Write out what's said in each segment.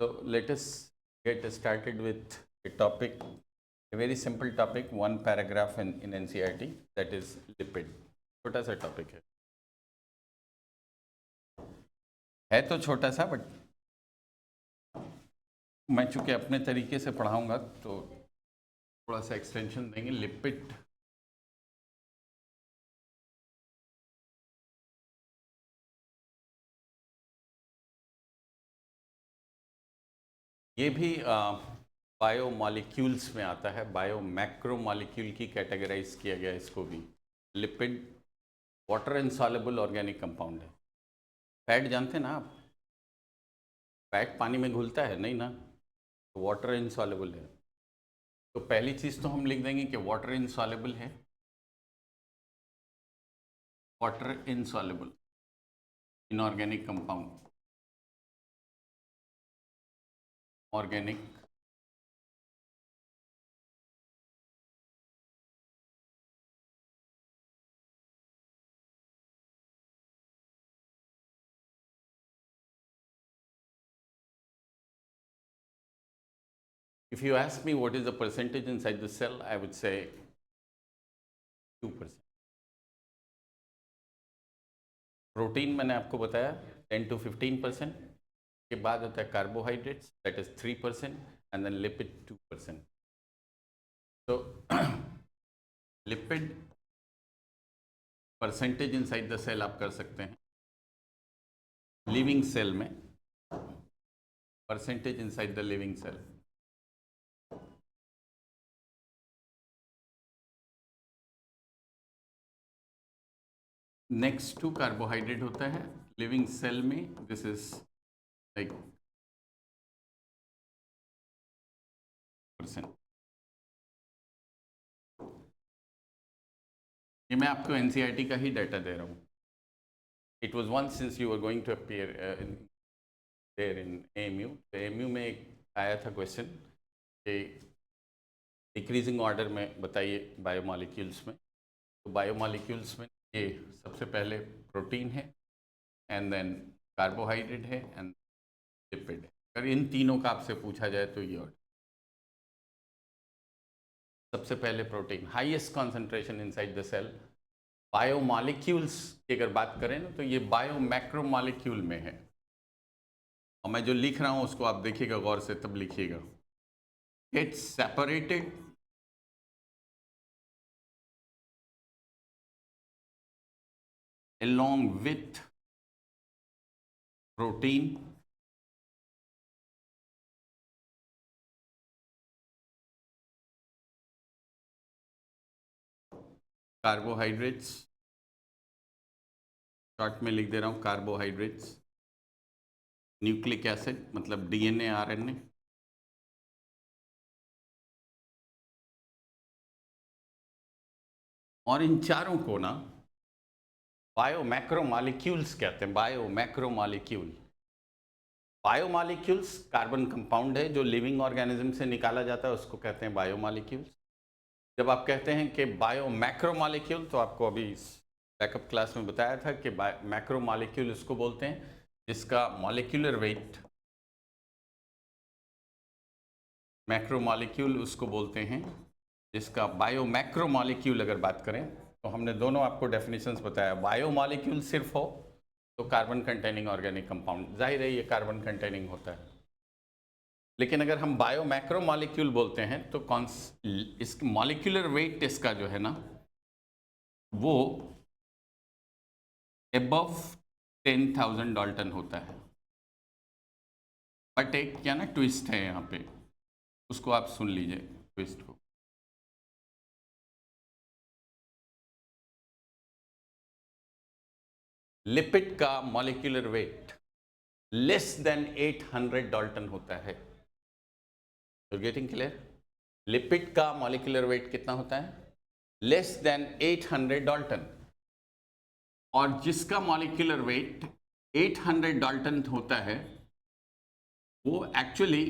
So let us get started with a topic, a very simple topic, one paragraph in NCERT, that is lipid. छोटा सा topic है तो छोटा सा, but मैं चूंकि अपने तरीके से पढ़ाऊंगा तो थोड़ा सा एक्सटेंशन देंगे. लिपिड ये भी बायोमॉलिक्यूल्स में आता है. बायो मैक्रोमॉलिक्यूल की कैटेगराइज किया गया इसको भी. Lipid water insoluble organic compound है. फैट जानते हैं ना आप? फैट पानी में घुलता है नहीं ना, तो वाटर इनसॉल्युबल है. तो पहली चीज़ तो हम लिख देंगे कि वाटर इनसॉल्युबल है. Water insoluble inorganic compound, organic If you ask me what is the percentage inside the cell, I would say 2%. Protein मैंने आपको बताया 10 to 15%. के बाद होता है carbohydrates, that is 3%, and then lipid 2%. तो lipid percentage inside the cell आप कर सकते हैं. लिविंग सेल में percentage inside the living cell. Next to carbohydrate होता है लिविंग सेल में. This is like %. ये मैं आपको एनसीईआरटी का ही डाटा दे रहा हूँ. It was one since you are going to appear there in AMU. AMU में एक आया था क्वेश्चन कि डिक्रीजिंग ऑर्डर में बताइए बायोमॉलिक्यूल्स में. तो बायोमॉलिक्यूल्स में ये सबसे पहले प्रोटीन है, एंड देन कार्बोहाइड्रेट है, एंड लिपिड है. अगर इन तीनों का आपसे पूछा जाए तो ये ऑर्डर. सबसे पहले protein, highest concentration inside the cell. Biomolecules की अगर बात करें ना तो ये बायो मैक्रोमॉलिक्यूल में है. और मैं जो लिख रहा हूँ उसको आप देखिएगा गौर से, तब लिखिएगा. It's separated along with protein carbohydrates, short में लिख दे रहा हूं कार्बोहाइड्रेट्स, न्यूक्लिक एसिड मतलब डीएनए आरएनए, और इन चारों को ना बायो मैक्रोमॉलिक्यूल्स कहते हैं. Bio macromolecule. Biomolecules carbon compound है जो लिविंग ऑर्गेनिज्म से निकाला जाता है, उसको कहते हैं बायोमॉलिक्यूल्स. जब आप कहते हैं कि बायो मैक्रोमॉलिक्यूल, तो आपको अभी बैकअप क्लास में बताया था कि मैक्रोमॉलिक्यूल उसको बोलते हैं जिसका मॉलिक्यूलर वेट, मैक्रोमॉलिक्यूल उसको बोलते हैं जिसका बायो मैक्रोमॉलिक्यूल अगर बात करें तो हमने दोनों आपको डेफिनेशंस बताया. बायोमॉलिक्यूल सिर्फ हो तो कार्बन कंटेनिंग ऑर्गेनिक कंपाउंड, जाहिर है ये कार्बन कंटेनिंग होता है. लेकिन अगर हम बायो मैक्रोमॉलिक्यूल बोलते हैं तो इस मॉलिक्यूलर वेट इसका जो है ना वो अबव 10,000 डाल्टन होता है. बट एक क्या ना ट्विस्ट है यहाँ पे, उसको आप सुन लीजिए ट्विस्ट को. लिपिड का molecular weight less than 800 Dalton होता है. You getting clear? लिपिड का मॉलिक्यूलर वेट कितना होता है? Less than 800 Dalton. और जिसका मॉलिक्यूलर वेट 800 डाल्टन होता है वो एक्चुअली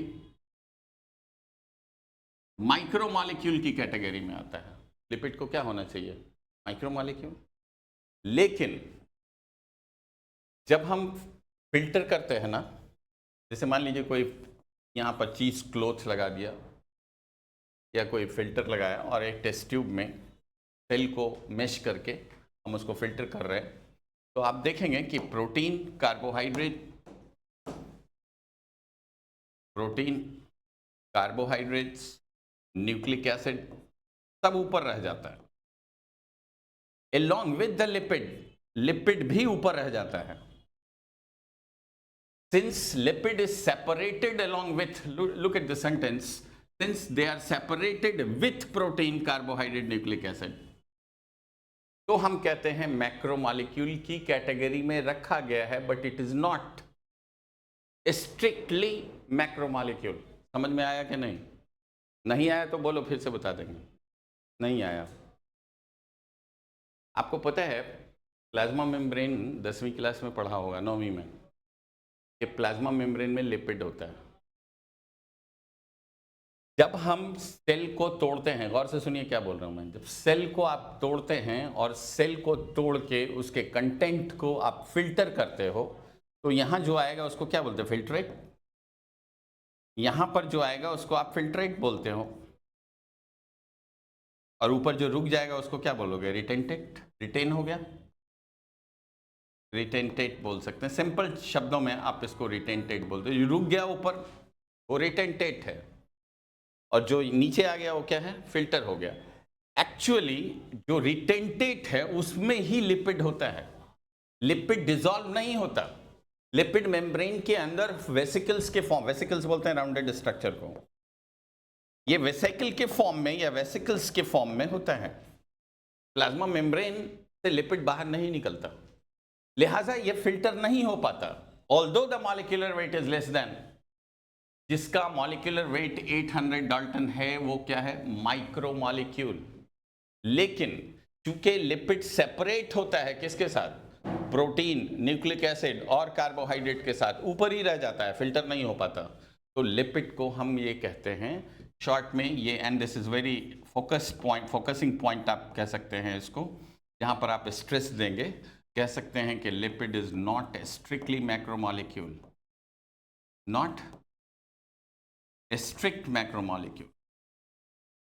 माइक्रोमॉलिक्यूल की कैटेगरी में आता है. लिपिड को क्या होना चाहिए? माइक्रोमॉलिक्यूल. लेकिन जब हम फिल्टर करते हैं ना, जैसे मान लीजिए कोई यहाँ पर चीज़ क्लोथ लगा दिया या कोई फिल्टर लगाया और एक टेस्ट ट्यूब में सेल को मेश करके हम उसको फिल्टर कर रहे हैं, तो आप देखेंगे कि प्रोटीन, कार्बोहाइड्रेट्स, न्यूक्लिक एसिड सब ऊपर रह जाता है। along with the लिपिड भी ऊपर रह जाता है। Since lipid is separated along with, look at the sentence, since they are separated with protein, carbohydrate, nucleic acid, तो हम कहते हैं मैक्रोमॉलिक्यूल की कैटेगरी में रखा गया है, but it is not strictly macromolecule. समझ में आया कि नहीं? नहीं आया तो बोलो, फिर से बता देंगे। नहीं आया? आपको पता है प्लाज्मा मेम्ब्रेन 10वीं क्लास में पढ़ा होगा, 9वीं में, कि प्लाज्मा मेम्ब्रेन में लिपिड होता है। जब हम सेल को तोड़ते हैं, गौर से सुनिए क्या बोल रहा हूं मैं, जब सेल को आप तोड़ते हैं और सेल को तोड़ के उसके कंटेंट को आप फिल्टर करते हो, तो यहां जो आएगा उसको क्या बोलते हैं? फिल्ट्रेट। यहां पर जो आएगा उसको आप फिल्ट्रेट बोलते हो, और ऊपर जो रुक जाएगा उसको क्या बोलोगे? रिटेंटेट। रिटेन हो गया, रिटेंटेट बोल सकते हैं। सिंपल शब्दों में आप इसको रिटेंटेट बोलते हो। रुक गया ऊपर, वो रिटेंटेट है, और जो नीचे आ गया वो क्या है? फिल्टर हो गया। एक्चुअली जो रिटेंटेट है उसमें ही लिपिड होता है, लिपिड डिसॉल्व नहीं होता। लिपिड मेम्ब्रेन के अंदर वेसिकल्स के फॉर्म, वेसिकल्स बोलते हैं राउंडेड स्ट्रक्चर को, ये वेसिकल के फॉर्म में या वेसिकल्स के फॉर्म में होता है। प्लाज्मा मेम्ब्रेन से लिपिड बाहर नहीं निकलता, लिहाजा ये फिल्टर नहीं हो पाता। Although the molecular weight is less than, जिसका मॉलिक्यूलर वेट 800 डाल्टन है, वो क्या है? माइक्रोमॉलिक्यूल। लेकिन चूंकि लिपिड सेपरेट होता है किसके साथ? प्रोटीन, न्यूक्लिक एसिड और कार्बोहाइड्रेट के साथ, ऊपर ही रह जाता है, फिल्टर नहीं हो पाता। तो लिपिड को हम ये कहते हैं शॉर्ट में ये, and this is very focusing point आप कह सकते हैं इसको, जहां पर आप स्ट्रेस देंगे, कह सकते हैं कि lipid is not strictly macromolecule, not strict macromolecule.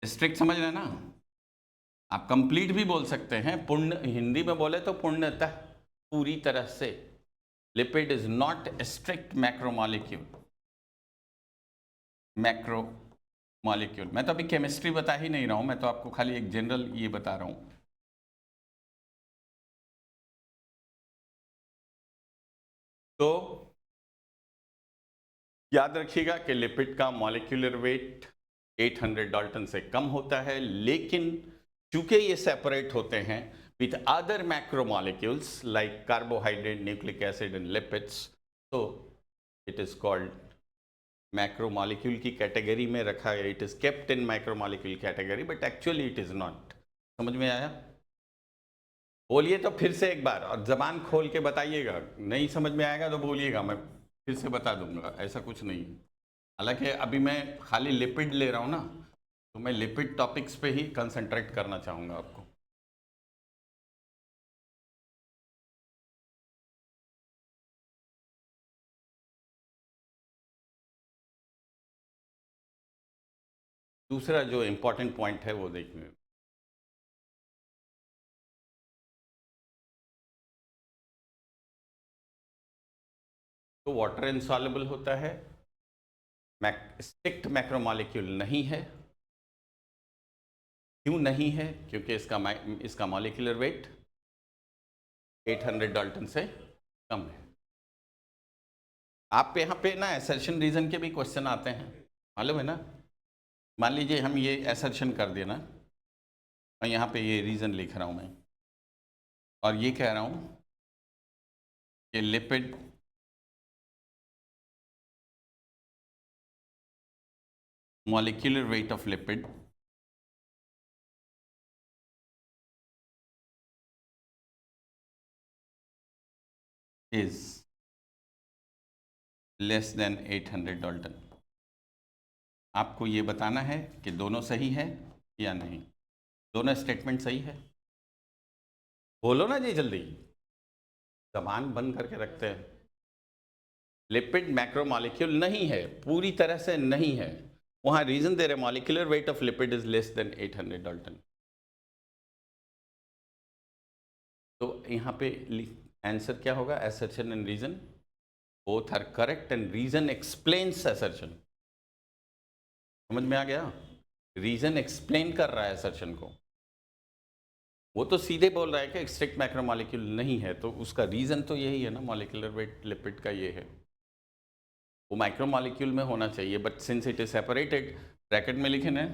Strict समझ रहे हैं ना? आप कंप्लीट भी बोल सकते हैं, पूर्ण, हिंदी में बोले तो पूर्णतः, पूरी तरह से। Lipid is not strict macromolecule, macromolecule. मैं तो अभी केमिस्ट्री बता ही नहीं रहा हूं, मैं तो आपको खाली एक जनरल ये बता रहा हूं। तो याद रखिएगा कि लिपिड का मॉलिक्यूलर वेट 800 डाल्टन से कम होता है, लेकिन चूंकि ये सेपरेट होते हैं with other macromolecules like carbohydrate, nucleic acid and lipids, तो इट इज कॉल्ड मैक्रोमॉलिक्यूल की कैटेगरी में रखा गया। It is kept in macromolecule category, but actually it is not. समझ में आया? बोलिए तो फिर से एक बार, और जबान खोल के बताइएगा। नहीं समझ में आएगा तो बोलिएगा, मैं फिर से बता दूंगा, ऐसा कुछ नहीं। हालांकि अभी मैं खाली लिपिड ले रहा हूं ना, तो मैं लिपिड टॉपिक्स पे ही कंसंट्रेट करना चाहूंगा आपको। दूसरा जो इंपॉर्टेंट पॉइंट है वो देखिए, तो वाटर इनसॉल्युबल होता है, स्ट्रिक्ट मैक्रोमॉलिक्यूल नहीं है। क्यों नहीं है? क्योंकि इसका मॉलिक्यूलर वेट 800 डाल्टन से कम है। आप यहाँ पे ना असर्शन रीजन के भी क्वेश्चन आते हैं, मालूम है ना? मान लीजिए हम ये असर्शन कर दिया ना, मैं यहाँ पे ये रीजन लिख रहा हूँ मैं, और ये कह रहा हूँ कि lipid molecular weight of lipid is less than 800 Dalton. आपको ये बताना है कि दोनों सही है या नहीं, दोनों स्टेटमेंट सही है। बोलो ना जी जल्दी, जबान बंद करके रखते हैं। लिपिड मैक्रोमॉलिक्यूल नहीं है, पूरी तरह से नहीं है। वहां रीजन दे रहे molecular weight of lipid is less than 800 Dalton. तो यहाँ पे आंसर क्या होगा? assertion and reason both are correct and reason explains assertion। समझ में आ गया? रीजन एक्सप्लेन कर रहा है assertion को। वो तो सीधे बोल रहा है कि स्ट्रिक्ट मैक्रोमॉलिक्यूल नहीं है, तो उसका रीजन तो यही है ना, मॉलिक्यूलर वेट लिपिड का ये है। वो माइक्रोमॉलिक्यूल में होना चाहिए, but since it is separated, bracket में लिखे ना,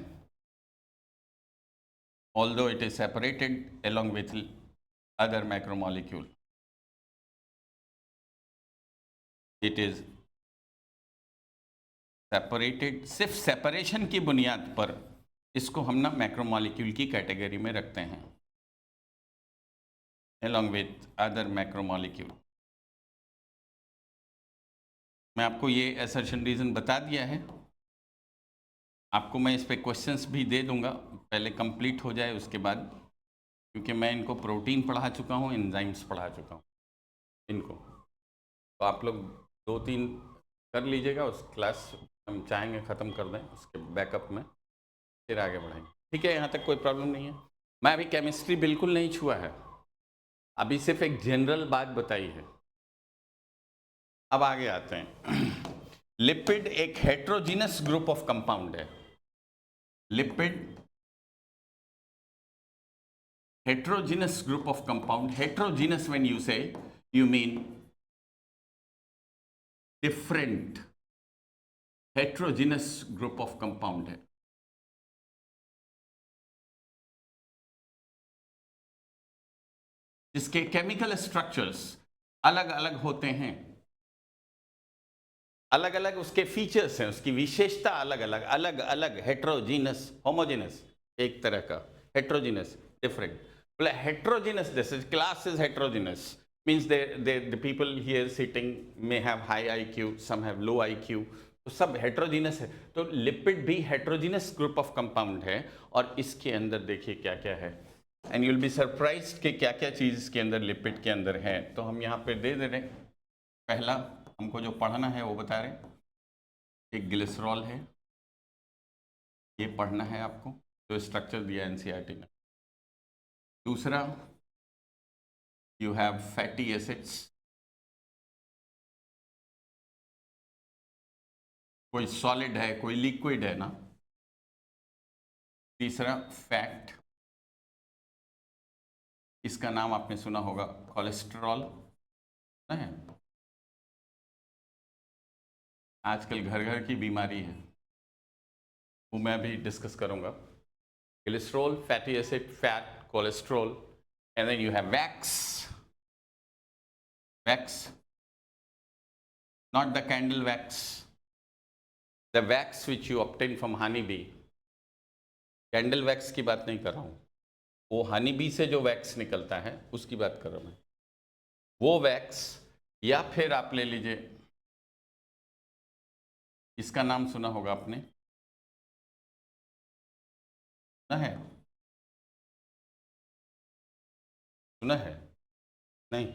although it is separated along with other macromolecule, it is separated। सिर्फ सेपरेशन की बुनियाद पर इसको हम ना मैक्रोमॉलिक्यूल की कैटेगरी में रखते हैं, along with other macromolecule। मैं आपको ये assertion reason बता दिया है। आपको मैं इस पे क्वेश्चंस भी दे दूंगा, पहले कंप्लीट हो जाए उसके बाद, क्योंकि मैं इनको प्रोटीन पढ़ा चुका हूँ, एंजाइम्स पढ़ा चुका हूँ इनको। तो आप लोग 2-3 कर लीजिएगा, उस क्लास हम चाहेंगे ख़त्म कर दें, उसके बैकअप में फिर आगे बढ़ेंगे। ठीक है, यहाँ तक कोई प्रॉब्लम नहीं है। मैं अभी केमिस्ट्री बिल्कुल नहीं छुआ है, अभी सिर्फ एक जनरल बात बताई है। अब आगे आते हैं। लिपिड एक हेट्रोजीनस ग्रुप ऑफ कंपाउंड है। Lipid heterogeneous group of compound। heterogeneous when you say, you mean different। heterogeneous group of compound है। जिसके केमिकल स्ट्रक्चर्स अलग अलग होते हैं, अलग अलग उसके फीचर्स हैं, उसकी विशेषता अलग अलग अलग अलग। हेट्रोजीनस, होमोजेनस एक तरह का, हेट्रोजीनस डिफरेंट। बोले heterogeneous, this is class is heterogeneous, means the people here sitting may have high IQ, some have low IQ, तो सब हेट्रोजीनस है। तो लिपिड भी हेट्रोजीनस ग्रुप ऑफ कंपाउंड है, और इसके अंदर देखिए क्या क्या है, एंड यूल बी सरप्राइज्ड कि क्या क्या चीज़ इसके अंदर लिपिड के अंदर है। तो हम यहाँ पे दे रहे हैं, पहला हमको जो पढ़ना है वो बता रहे हैं। एक ग्लिसरॉल है, ये पढ़ना है आपको, जो स्ट्रक्चर दिया एनसीईआरटी में। दूसरा, you have fatty acids, कोई सॉलिड है कोई लिक्विड है ना। तीसरा फैट, इसका नाम आपने सुना होगा कोलेस्ट्रॉल है, आजकल घर घर की बीमारी है, वो मैं भी डिस्कस करूंगा। Cholesterol, fatty acid, fat, cholesterol, and then you have wax. wax, not the candle wax, the wax which you obtain from honey bee। Candle wax की बात नहीं कर रहा हूँ, वो हनी बी से जो वैक्स निकलता है उसकी बात कर रहा हूँ मैं, वो वैक्स। या फिर आप ले लीजिए, इसका नाम सुना होगा आपने, सुना है? सुना है? नहीं?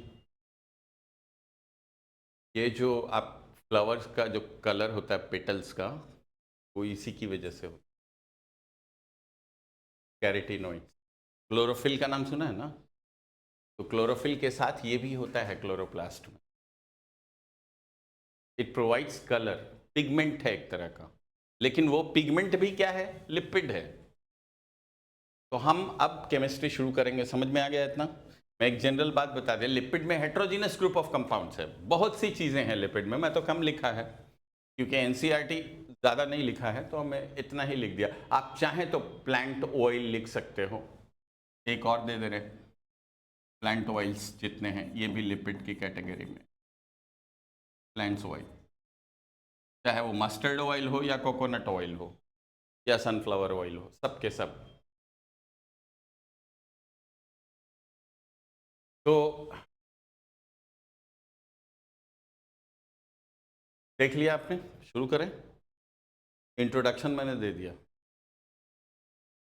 ये जो आप फ्लावर्स का जो कलर होता है पेटल्स का, वो इसी की वजह से होता है, कैरोटीनॉइड्स। क्लोरोफिल का नाम सुना है ना? तो क्लोरोफिल के साथ ये भी होता है क्लोरोप्लास्ट में। इट प्रोवाइड्स कलर, पिगमेंट है एक तरह का, लेकिन वो पिगमेंट भी क्या है? लिपिड है। तो हम अब केमिस्ट्री शुरू करेंगे, समझ में आ गया इतना? मैं एक जनरल बात बता दें, लिपिड में हेट्रोजीनस ग्रुप ऑफ कंपाउंड्स है, बहुत सी चीज़ें हैं लिपिड में। मैं तो कम लिखा है क्योंकि एनसीईआरटी ज़्यादा नहीं लिखा है, तो हमें इतना ही लिख दिया। आप चाहें तो प्लांट ऑयल लिख सकते हो, एक और दे दे रहे, प्लांट ऑयल्स जितने हैं ये भी लिपिड की कैटेगरी में। प्लांट्स ऑयल, चाहे वो मस्टर्ड ऑयल हो या कोकोनट ऑयल हो या सनफ्लावर ऑयल हो, सब के सब। तो देख लिया आपने, शुरू करें। इंट्रोडक्शन मैंने दे दिया।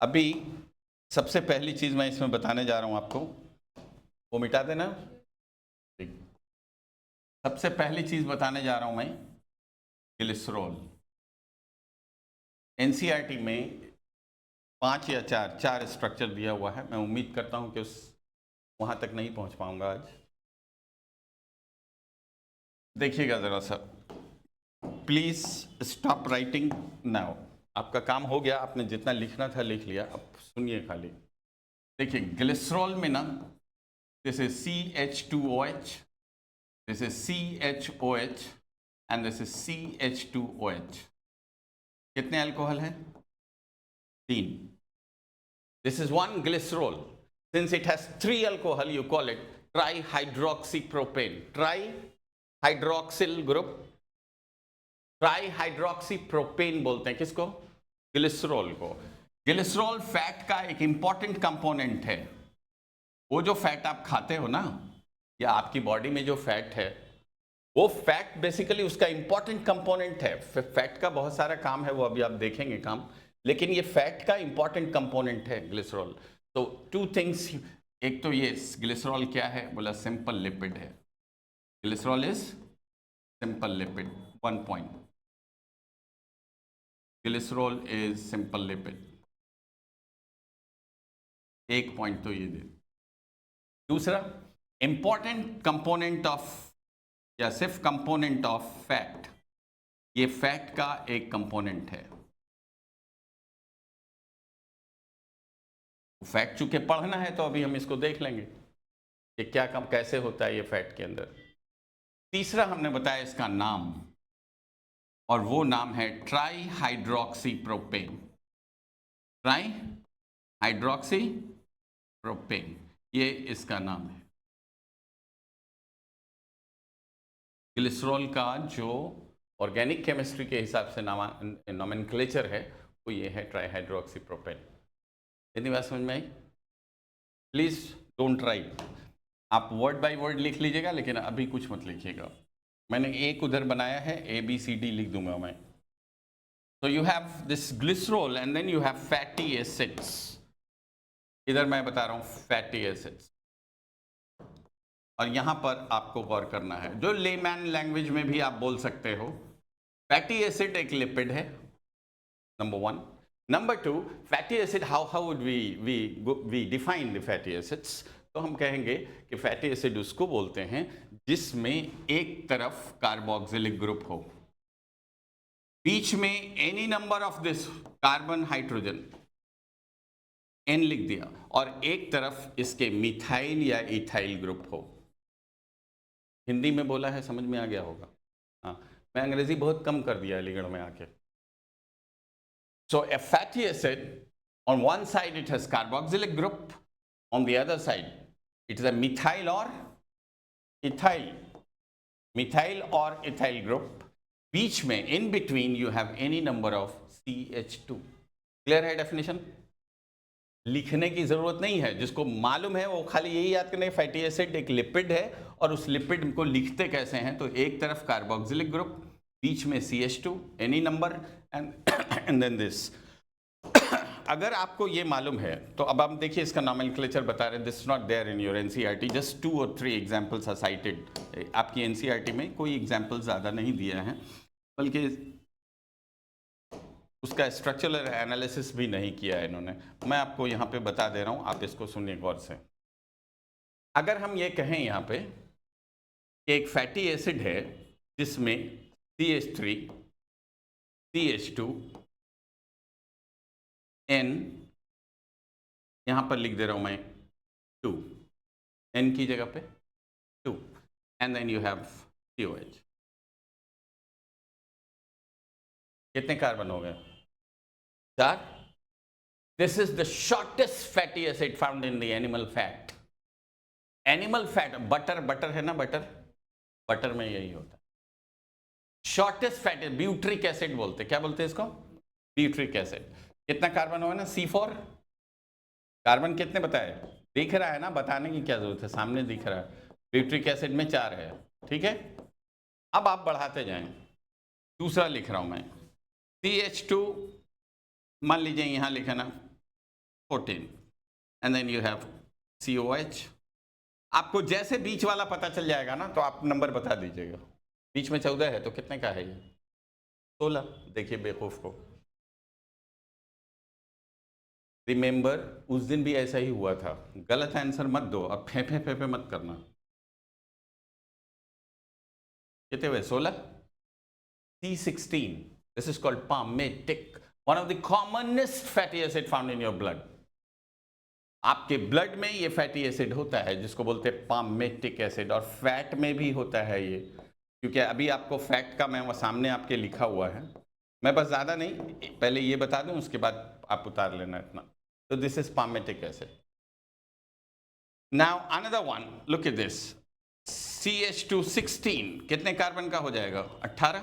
अभी सबसे पहली चीज मैं इसमें बताने जा रहा हूं आपको, वो मिटा देना। सबसे पहली चीज बताने जा रहा हूं मैं, ग्लिसरॉल। एनसीईआरटी में 5 या 4 स्ट्रक्चर दिया हुआ है। मैं उम्मीद करता हूं कि वहां तक नहीं पहुंच पाऊंगा आज। देखिएगा जरा सा, प्लीज स्टॉप राइटिंग नाउ। आपका काम हो गया, आपने जितना लिखना था लिख लिया, अब सुनिए खाली। देखिए ग्लिसरॉल में ना, this is CH2OH, this is CHOH and this is CH2OH। कितने अल्कोहल हैं? 3। This is 1 glycerol. Since it has 3 alcohol you call it trihydroxypropane. Trihydroxyl group, trihydroxypropane बोलते हैं किसको? ग्लिसरॉल को। ग्लिसरॉल फैट का एक इंपॉर्टेंट कंपोनेंट है। वो जो फैट आप खाते हो ना, या आपकी बॉडी में जो फैट है, वो फैट बेसिकली उसका इंपॉर्टेंट कंपोनेंट है। फैट का बहुत सारा काम है, वो अभी आप देखेंगे काम, लेकिन ये फैट का इंपॉर्टेंट कंपोनेंट है ग्लिसरॉल। तो 2 थिंग्स, एक तो ये ग्लिसरॉल क्या है, बोला सिंपल लिपिड है। Glycerol is simple lipid, 1 point. Glycerol is simple lipid, 1 point तो ये दे। दूसरा, इंपॉर्टेंट कंपोनेंट ऑफ, या सिर्फ कंपोनेंट ऑफ फैट, ये फैट का एक कंपोनेंट है। फैट चूंकि पढ़ना है तो अभी हम इसको देख लेंगे कि क्या कम कैसे होता है ये फैट के अंदर। तीसरा हमने बताया इसका नाम, और वो नाम है ट्राईहाइड्रोक्सीप्रोपेन। ट्राईहाइड्रोक्सीप्रोपेन, ये इसका नाम है। ग्लिसरॉल का जो ऑर्गेनिक केमिस्ट्री के हिसाब से नोमेनक्लेचर है, वो ये है ट्राईहाइड्रोक्सीप्रोपेन। इतनी बात समझ में आई? प्लीज डोंट राइट, आप वर्ड बाय वर्ड लिख लीजिएगा, लेकिन अभी कुछ मत लिखिएगा। मैंने एक उधर बनाया है, ABCD लिख दूंगा मैं। So you have this glycerol and then you have fatty acids. इधर मैं बता रहा हूं fatty acids, और यहां पर आपको गौर करना है, जो लेमैन लैंग्वेज में भी आप बोल सकते हो, फैटी एसिड एक लिपिड है, number 1। Number 2, fatty acid, how would we define the fatty acids? तो हम कहेंगे कि फैटी एसिड उसको बोलते हैं जिसमें एक तरफ कार्बोक्सिलिक ग्रुप हो, बीच में any number of this carbon hydrogen, N लिख दिया, और एक तरफ इसके मिथाइल या इथाइल ग्रुप हो। हिंदी में बोला है, समझ में आ गया होगा। हाँ, मैं अंग्रेजी बहुत कम कर दिया अलीगढ़ में आके। So a fatty acid, on one side it has carboxylic group, on the other side it is a methyl or ethyl group, बीच में in between you have any number of CH2। Clear है definition? लिखने की जरूरत नहीं है, जिसको मालूम है वो खाली यही याद करने, फैटी एसिड एक लिपिड है, और उस लिपिड को लिखते कैसे हैं, तो एक तरफ कार्बोक्सिलिक ग्रुप, बीच में CH2 any number, and then this. अगर आपको ये मालूम है तो अब आप देखिए इसका नोमेनक्लेचर बता रहे हैं, this not there in your NCERT, just 2 or 3 examples are cited. आपकी एनसीईआरटी में कोई एग्जांपल ज़्यादा नहीं दिया है, बल्कि उसका स्ट्रक्चरल एनालिसिस भी नहीं किया है इन्होंने। मैं आपको यहाँ पे बता दे रहा हूँ, आप इसको सुनिए गौर से। अगर हम ये कहें यहाँ पे कि एक फैटी एसिड है जिसमें CH3, CH2, N, यहाँ पर लिख दे रहा हूँ मैं 2, N की जगह पे 2, and then you have COH। कितने कार्बन हो गए? 4। This is the shortest fatty acid found in the animal fat. Animal fat, butter है ना, बटर में यही होता है। शॉर्टेस्ट फैटी, ब्यूट्रिक एसिड बोलते, क्या बोलते हैं इसको? Butyric acid. कितना कार्बन होगा ना? C4। कार्बन कितने बताए? दिख रहा है ना, बताने की क्या जरूरत है, सामने दिख रहा है। ब्यूट्रिक एसिड में 4 है, ठीक है। अब आप बढ़ाते जाएं, दूसरा लिख रहा हूं मैं, CH2, मान लीजिए यहां लिखा ना 14, and then you have COH, आपको जैसे बीच वाला पता चल जाएगा ना तो आप नंबर बता दीजिएगा। बीच में 14 है तो कितने का है ये? 16। देखिए बेवकूफ को। रिमेंबर, उस दिन भी ऐसा ही हुआ था। गलत आंसर मत दो और फेंफे फेंफे मत करना। कितने हुए? 16। C16, this is called palmitic, one of the commonest fatty acid found in your blood. आपके ब्लड में ये फैटी एसिड होता है जिसको बोलते हैं पामेटिक एसिड, और फैट में भी होता है ये, क्योंकि अभी आपको फैट का मैं सामने आपके लिखा हुआ है। मैं बस ज़्यादा नहीं, पहले ये बता दूं उसके बाद आप उतार लेना इतना। तो this is palmitic acid. Now another one, look at this, CH216 कितने कार्बन का हो जाएगा? 18।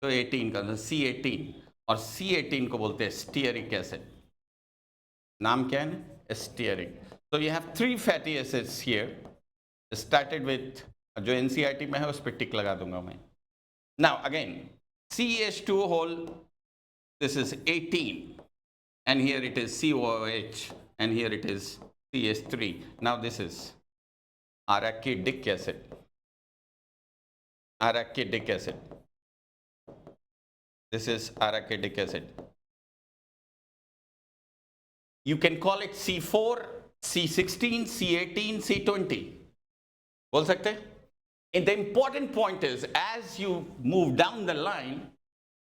तो 18 का C18, और C18 को बोलते हैं स्टीयरिक एसिड। नाम क्या है ना? Stearic. So you have 3 fatty acids here, started with, जो NCERT में है उस पर टिक लगा दूंगा मैं। Now again, CH2 whole, this is 18, and here it is COOH, and here it is CH3. Now this is arachidic acid. Arachidic acid. This is arachidic acid. You can call it C4, C16, C18, C20. बोल सकते हैं? And the important point is, as you move down the line,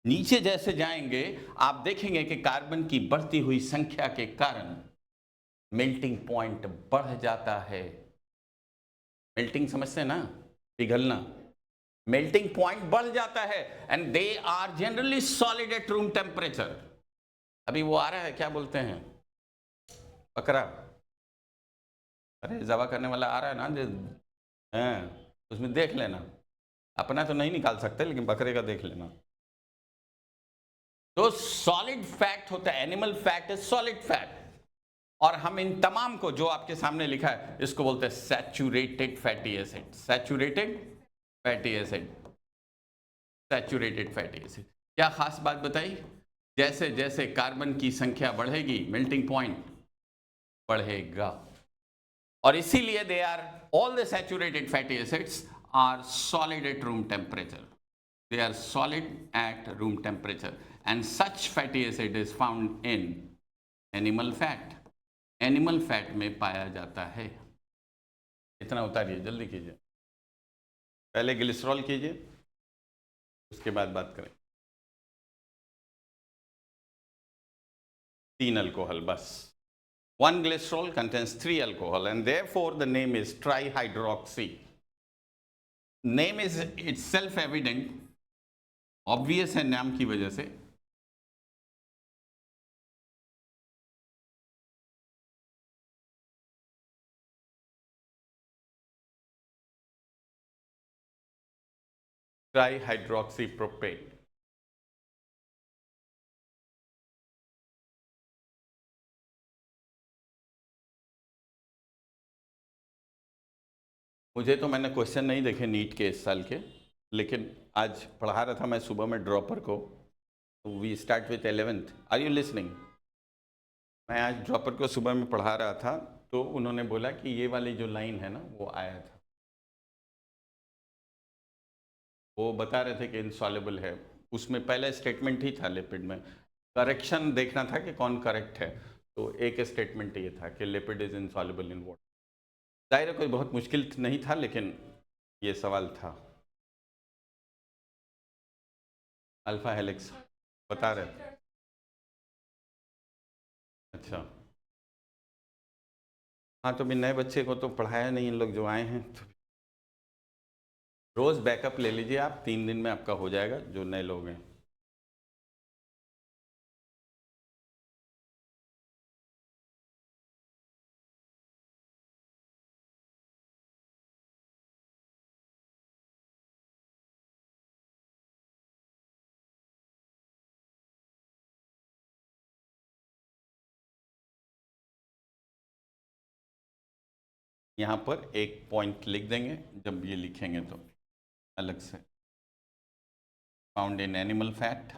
नीचे जैसे जाएंगे आप देखेंगे कि carbon की बढ़ती हुई संख्या के कारण मेल्टिंग पॉइंट बढ़ जाता है। मेल्टिंग समझते हैं ना? पिघलना। मेल्टिंग पॉइंट बढ़ जाता है, and they are generally solid at room temperature. अभी वो आ रहा है, क्या बोलते हैं, बकरा, अरे जबा करने वाला आ रहा है ना जो, उसमें देख लेना। अपना तो नहीं निकाल सकते लेकिन बकरे का देख लेना। तो सॉलिड फैट होता है, animal fat is solid fat, और हम इन तमाम को जो आपके सामने लिखा है इसको बोलते हैं saturated fatty acid. Saturated fatty acid, saturated fatty acid. क्या खास बात बताई? जैसे जैसे कार्बन की संख्या बढ़ेगी मेल्टिंग पॉइंट बढ़ेगा, और इसीलिए they are, all the saturated fatty acids are solid at room temperature. They are solid at room temperature, and such fatty acid is found in animal fat. Animal fat में पाया जाता है। इतना उतारिए, जल्दी कीजिए, पहले ग्लिसरॉल कीजिए उसके बाद बात करें। 3 अल्कोहल बस। 1 glycerol contains 3 alcohol, and therefore the name is trihydroxy. Name is itself evident, obvious है नाम की वजह से। ट्राईहाइड्रोक्सीप्रोपेन। मुझे तो, मैंने क्वेश्चन नहीं देखे नीट के इस साल के, लेकिन आज पढ़ा रहा था मैं सुबह में ड्रॉपर को। We start with 11th, are you listening? मैं आज ड्रॉपर को सुबह में पढ़ा रहा था, तो उन्होंने बोला कि ये वाली जो लाइन है ना वो आया था, वो बता रहे थे कि इनसॉल्युबल है। उसमें पहला स्टेटमेंट ही था लिपिड में, करेक्शन देखना था कि कौन करेक्ट है। तो एक स्टेटमेंट ये था कि lipid is insoluble in water. जाहिर है कोई बहुत मुश्किल नहीं था, लेकिन ये सवाल था। अल्फा हेलिक्स बता रहे थे। अच्छा, हाँ, तो भी नए बच्चे को तो पढ़ाया नहीं इन लोग जो आए हैं, तो रोज़ बैकअप ले लीजिए आप, 3 दिन में आपका हो जाएगा जो नए लोग हैं। यहाँ पर एक पॉइंट लिख देंगे जब ये लिखेंगे तो अलग से। Found in animal fat,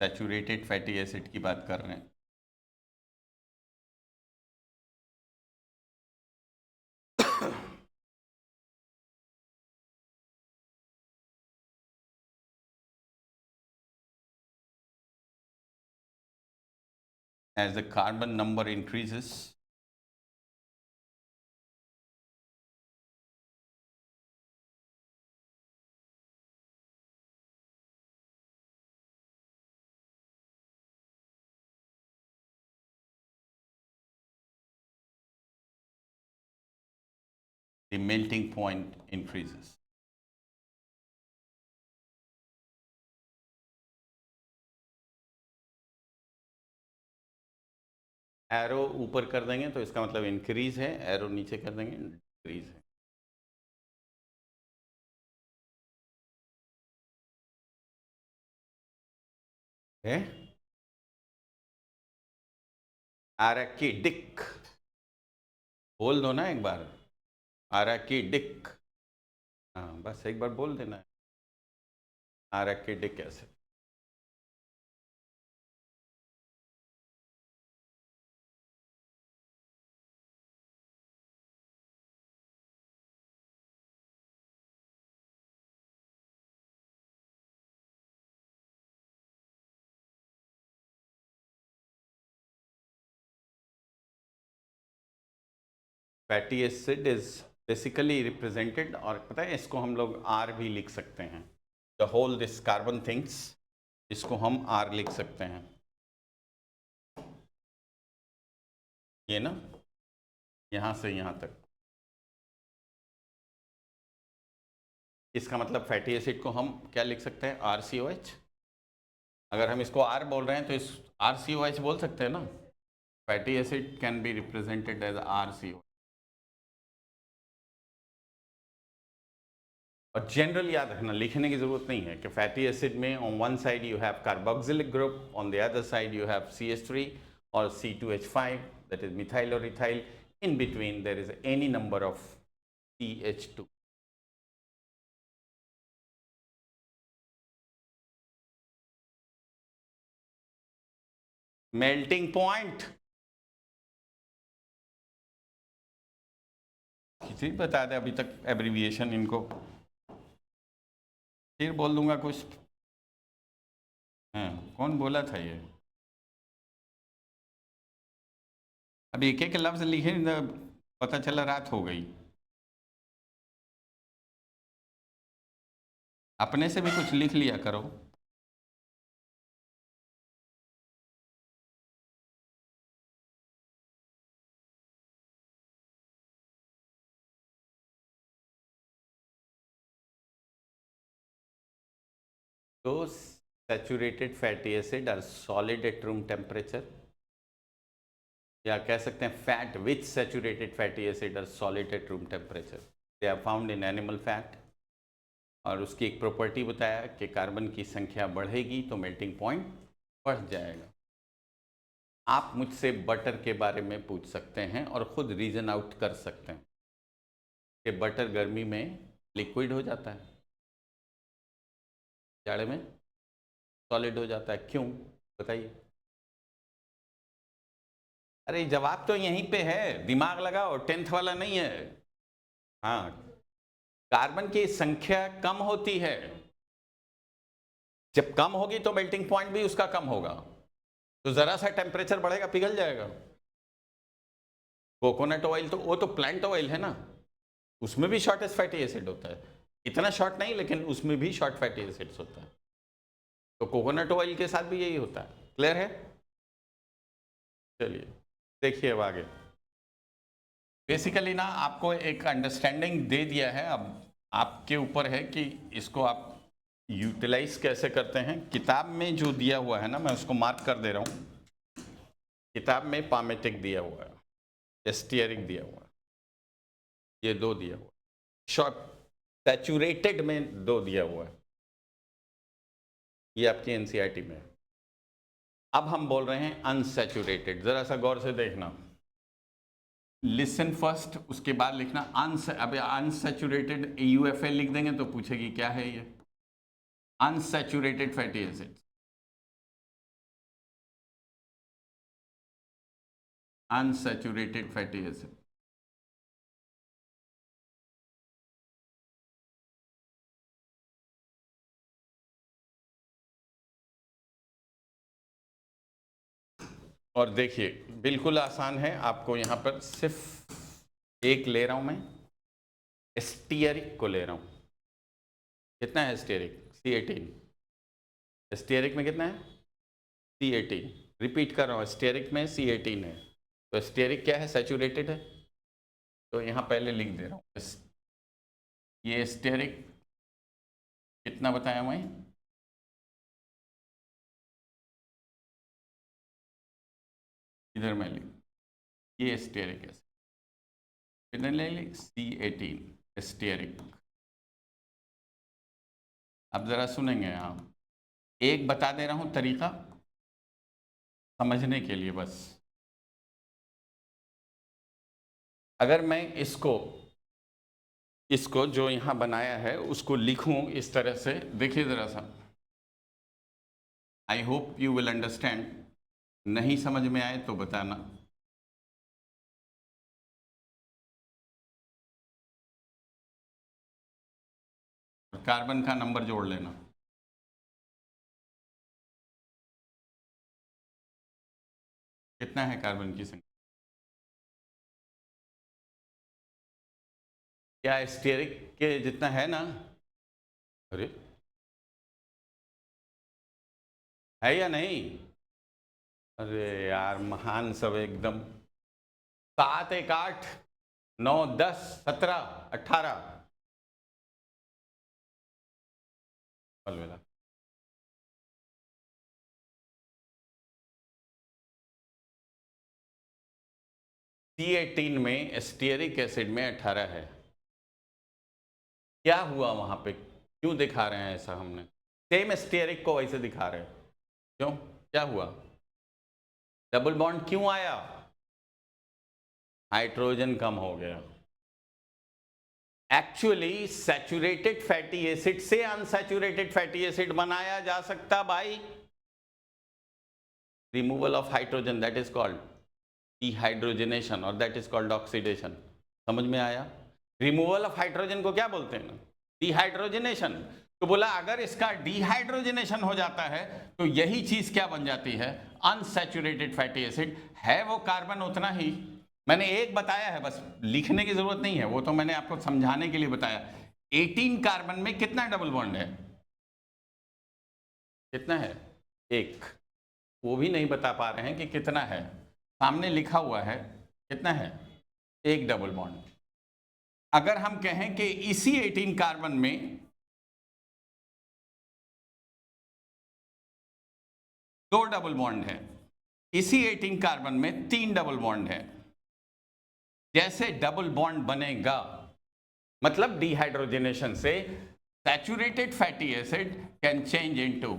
saturated fatty acid की बात कर रहे हैं। as the carbon number increases, the melting point increases. Arrow ऊपर कर देंगे तो इसका मतलब इंक्रीज है, एरो नीचे कर देंगे डिक्रीज है। आराकिडिक बोल दो ना एक बार, आराकिडिक। हाँ बस एक बार बोल देना, arachidic acid. Fatty acid is basically represented, और पता है इसको हम लोग आर भी लिख सकते हैं, the whole this carbon things, इसको हम आर लिख सकते हैं। ये ना यहाँ से यहाँ तक, इसका मतलब फैटी एसिड को हम क्या लिख सकते हैं, RCOH। अगर हम इसको R बोल रहे हैं तो इस RCOH बोल सकते हैं ना। Fatty acid can be represented as RCOH। और जनरल याद रखना, लिखने की जरूरत नहीं है कि फैटी एसिड में on one side you have carboxylic group, on the other side you have CH3 और C2H5, that is methyl or ethyl. In between there is any number of CH2. Melting point किसी बता दे अभी तक abbreviation इनको, फिर बोल दूंगा कुछ। हाँ कौन बोला था ये, अब एक एक लफ्ज लिखे पता चला रात हो गई। अपने से भी कुछ लिख लिया करो। Those saturated fatty acid are solid at room temperature, या कह सकते हैं fat which saturated fatty acid are solid at room temperature. They are found in animal fat, और उसकी एक प्रॉपर्टी बताया कि कार्बन की संख्या बढ़ेगी तो मेल्टिंग पॉइंट बढ़ जाएगा। आप मुझसे बटर के बारे में पूछ सकते हैं और ख़ुद रीजन आउट कर सकते हैं कि बटर गर्मी में लिक्विड हो जाता है, जाड़े में सॉलिड हो जाता है, क्यों बताइए। अरे जवाब तो यहीं पे है, दिमाग लगाओ, 10th वाला नहीं है। हाँ, कार्बन की संख्या कम होती है, जब कम होगी तो मेल्टिंग पॉइंट भी उसका कम होगा, तो जरा सा टेम्परेचर बढ़ेगा पिघल जाएगा। कोकोनट ऑयल तो वो तो प्लांट ऑयल है ना, उसमें भी शॉर्टेस्ट फैटी एसिड होता है, इतना शॉर्ट नहीं लेकिन उसमें भी शॉर्ट फैटी एसिड्स होता है। तो कोकोनट ऑयल के साथ भी यही होता है। क्लियर है? चलिए देखिए अब आगे। बेसिकली ना आपको एक अंडरस्टैंडिंग दे दिया है, अब आपके ऊपर है कि इसको आप यूटिलाइज कैसे करते हैं। किताब में जो दिया हुआ है ना, मैं उसको मार्क कर दे रहा हूँ। किताब में पामेटिक दिया हुआ है, एस्टियरिक दिया हुआ है, ये दो दिया हुआ है। शॉर्ट सैचुरेटेड में दो दिया हुआ है, ये आपकी एनसीईआरटी में है। अब हम बोल रहे हैं अनसैचुरेटेड, जरा सा गौर से देखना, लिसन फर्स्ट, उसके बाद लिखना अब अनसैचुरेटेड UFA लिख देंगे तो पूछेगी क्या है ये, unsaturated fatty acid. Unsaturated fatty acid, और देखिए बिल्कुल आसान है, आपको यहाँ पर सिर्फ एक ले रहा हूँ मैं, स्टीयरिक को ले रहा हूँ। कितना है स्टीयरिक? C18। स्टीयरिक में कितना है? C18। रिपीट कर रहा हूँ, स्टीयरिक में C18 है। तो स्टीयरिक क्या है? सैचुरेटेड है। तो यहाँ पहले लिख दे रहा हूँ, ये स्टीयरिक कितना बताया मैं? इधर मैं लिख, ये स्टीयरिक है, कितने ले ली? C18 stearic. अब जरा सुनेंगे आप, एक बता दे रहा हूं तरीका समझने के लिए बस। अगर मैं इसको जो यहां बनाया है उसको लिखूं इस तरह से, देखिए जरा सा, I hope you will understand. नहीं समझ में आए तो बताना। कार्बन का नंबर जोड़ लेना। कितना है कार्बन की संख्या? क्या स्टीयरिक के जितना है ना? अरे है या नहीं? अरे यार महान सब एकदम। 7 1 8 9 10 17 18 अलविदा। C18 में स्टीयरिक एसिड में 18 है। क्या हुआ वहां पे? क्यों दिखा रहे हैं ऐसा? हमने सेम स्टीयरिक को वैसे दिखा रहे हैं, क्यों? क्या हुआ? डबल बॉन्ड क्यों आया? हाइड्रोजन कम हो गया। एक्चुअली सैचुरेटेड फैटी एसिड से अनसैचुरेटेड फैटी एसिड बनाया जा सकता भाई। Removal of hydrogen, that is called dehydrogenation और दैट इज कॉल्ड ऑक्सीडेशन। समझ में आया? रिमूवल ऑफ हाइड्रोजन को क्या बोलते हैं? डिहाइड्रोजनेशन। तो बोला अगर इसका डिहाइड्रोजनेशन हो जाता है तो यही चीज क्या बन जाती है? Unsaturated fatty acid. है वो कार्बन उतना ही, मैंने एक बताया है, बस लिखने की जरूरत नहीं है, वो तो मैंने आपको समझाने के लिए बताया। 18 कार्बन में कितना डबल बॉन्ड है? कितना है? एक। वो भी नहीं बता पा रहे हैं कि कितना है, सामने लिखा हुआ है कितना है? एक डबल बॉन्ड। अगर हम कहें कि इसी 18 कार्बन में दो डबल बॉन्ड है, इसी 18 कार्बन में 3 डबल बॉन्ड है, जैसे डबल बॉन्ड बनेगा मतलब डिहाइड्रोजनेशन से saturated fatty acid can change into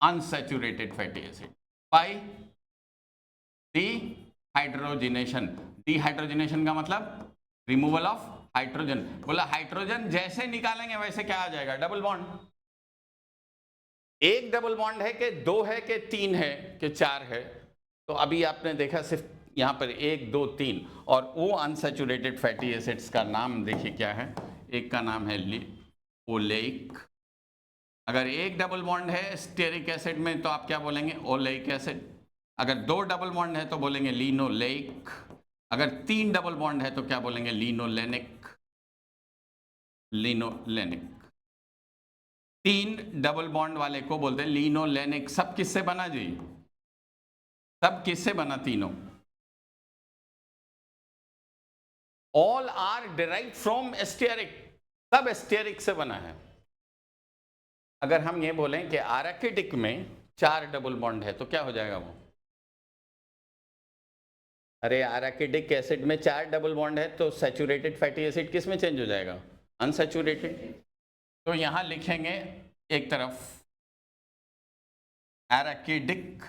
unsaturated fatty acid by dehydrogenation. Dehydrogenation का मतलब रिमूवल ऑफ हाइड्रोजन। बोला हाइड्रोजन जैसे निकालेंगे वैसे क्या आ जाएगा? Double bond. एक डबल बॉन्ड है कि दो है कि तीन है कि चार है? तो अभी आपने देखा सिर्फ यहाँ पर 1 2 3, और वो अनसैचुरेटेड फैटी एसिड्स का नाम देखिए क्या है। एक का नाम है ओलेइक। अगर एक डबल बॉन्ड है स्टेरिक एसिड में तो आप क्या बोलेंगे? Oleic acid. अगर दो डबल बॉन्ड है तो बोलेंगे लिनोलेइक। अगर 3 डबल बॉन्ड है तो क्या बोलेंगे? लिनोलेनिक। लिनोलेनिक। 3 डबल बॉन्ड वाले को बोलते हैं लिनोलेनिक। सब किससे बना जी? सब किससे बना? तीनों। All are derived from stearic. सब स्टीयरिक से बना है। अगर हम ये बोलें कि आराकिडिक में 4 डबल बॉन्ड है तो क्या हो जाएगा वो? अरे आराकिडिक एसिड में 4 डबल बॉन्ड है तो सैचुरेटेड फैटी एसिड किस में चेंज हो जाएगा? अनसैचुरेटेड। तो यहां लिखेंगे एक तरफ आराकिडिक,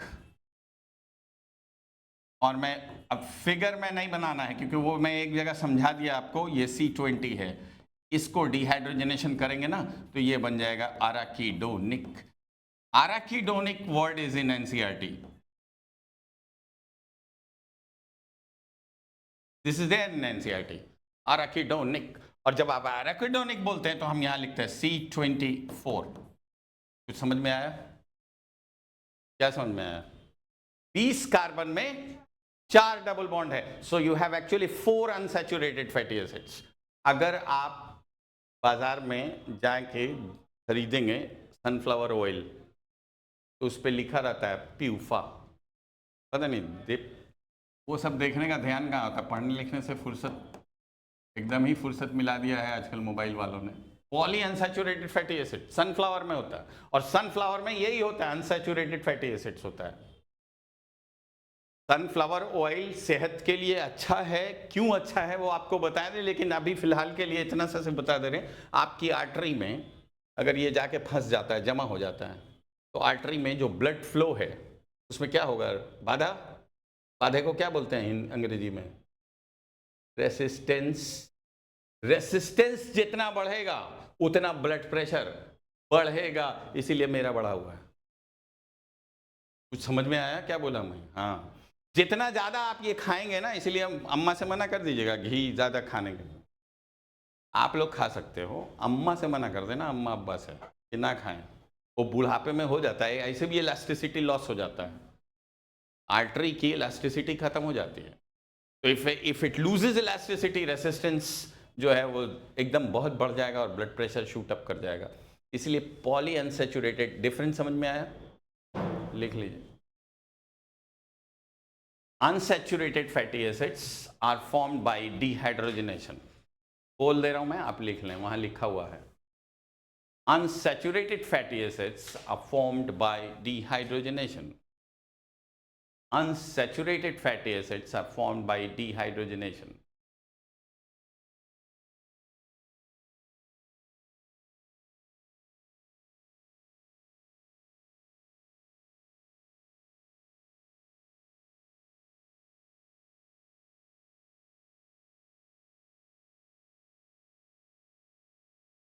और मैं अब फिगर में नहीं बनाना है क्योंकि वो मैं एक जगह समझा दिया आपको। ये C20 है, इसको डिहाइड्रोजनेशन करेंगे ना तो ये बन जाएगा arachidonic. Arachidonic word is in NCERT। This is there in NCERT, arachidonic. और जब आप आराकिडोनिक बोलते हैं तो हम यहां लिखते हैं C24। कुछ समझ में आया? क्या समझ में आया? 20 कार्बन में 4 डबल बॉन्ड है, so you have actually 4 unsaturated fatty acids. अगर आप बाजार में जाके खरीदेंगे सनफ्लावर ऑयल तो उस पर लिखा रहता है प्यूफा, पता नहीं वो सब देखने का ध्यान कहाँ होता है, पढ़ने लिखने से फुर्सत, एकदम ही फुर्सत मिला दिया है आजकल मोबाइल वालों ने। Poly unsaturated fatty acid sunflower में होता है, और सनफ्लावर में यही होता है, अनसैचुरेटेड फैटी एसिड्स होता है। सनफ्लावर ऑयल सेहत के लिए अच्छा है, क्यों अच्छा है वो आपको बता दें, लेकिन अभी फिलहाल के लिए इतना सा से बता दे रहे हैं, आपकी आर्टरी में अगर ये जाके फंस जाता है, जमा हो जाता है, तो आर्टरी में जो ब्लड फ्लो है उसमें क्या होगा, बाधा, बाधे को क्या बोलते हैं अंग्रेजी में, रेसिस्टेंस। रेसिस्टेंस जितना बढ़ेगा उतना ब्लड प्रेशर बढ़ेगा, इसीलिए मेरा बढ़ा हुआ है। कुछ समझ में आया क्या बोला मैं? हाँ, जितना ज्यादा आप ये खाएंगे ना, इसलिए अम्मा से मना कर दीजिएगा घी ज्यादा खाने के। आप लोग खा सकते हो, अम्मा से मना कर देना, अम्मा अब्बा से कि ना खाएं, वो बुढ़ापे में हो जाता है, ऐसे भी इलास्टिसिटी लॉस हो जाता है, आर्टरी की इलास्टिसिटी खत्म हो जाती है। तो if it loses elasticity, resistance जो है वो एकदम बहुत बढ़ जाएगा और ब्लड प्रेशर शूट अप कर जाएगा। इसलिए पॉली अनसैचुरेटेड, डिफरेंस समझ में आया? लिख लीजिए। Unsaturated fatty acids are formed by dehydrogenation. बोल दे रहा हूं मैं, आप लिख लें, वहां लिखा हुआ है। Unsaturated fatty acids are formed by dehydrogenation. Unsaturated fatty acids are formed by dehydrogenation.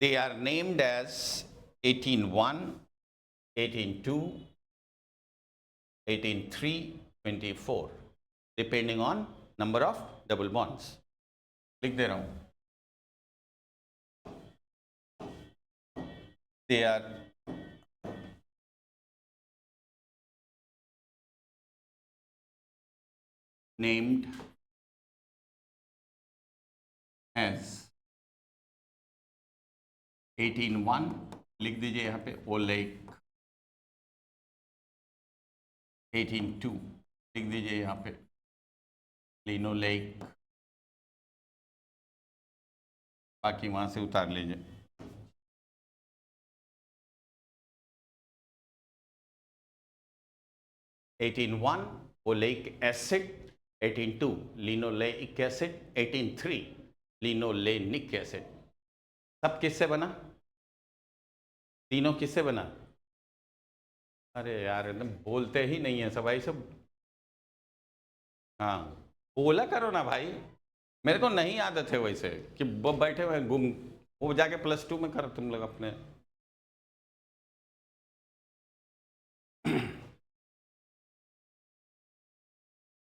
They are named as 18-1, 18-2, 18-3, 24, depending on number of double bonds. लिख दे रहा हूं। They are named as 18-1, लिख दीजिए यहाँ पे ओलेक। 18-2 लिख दीजिए यहाँ पे लिनोलेक, बाकी वहां से उतार लीजिए। 18-1 oleic acid, 18-2 linoleic acid, 18-3 linolenic acid. सब किससे बना? तीनों किससे बना? अरे यार एकदम बोलते ही नहीं है सब, भाई सब। हाँ, बोला करो ना भाई, मेरे को नहीं आदत है वैसे कि बैठे हुए गुम, वो जाके +2 में करो तुम लोग अपने।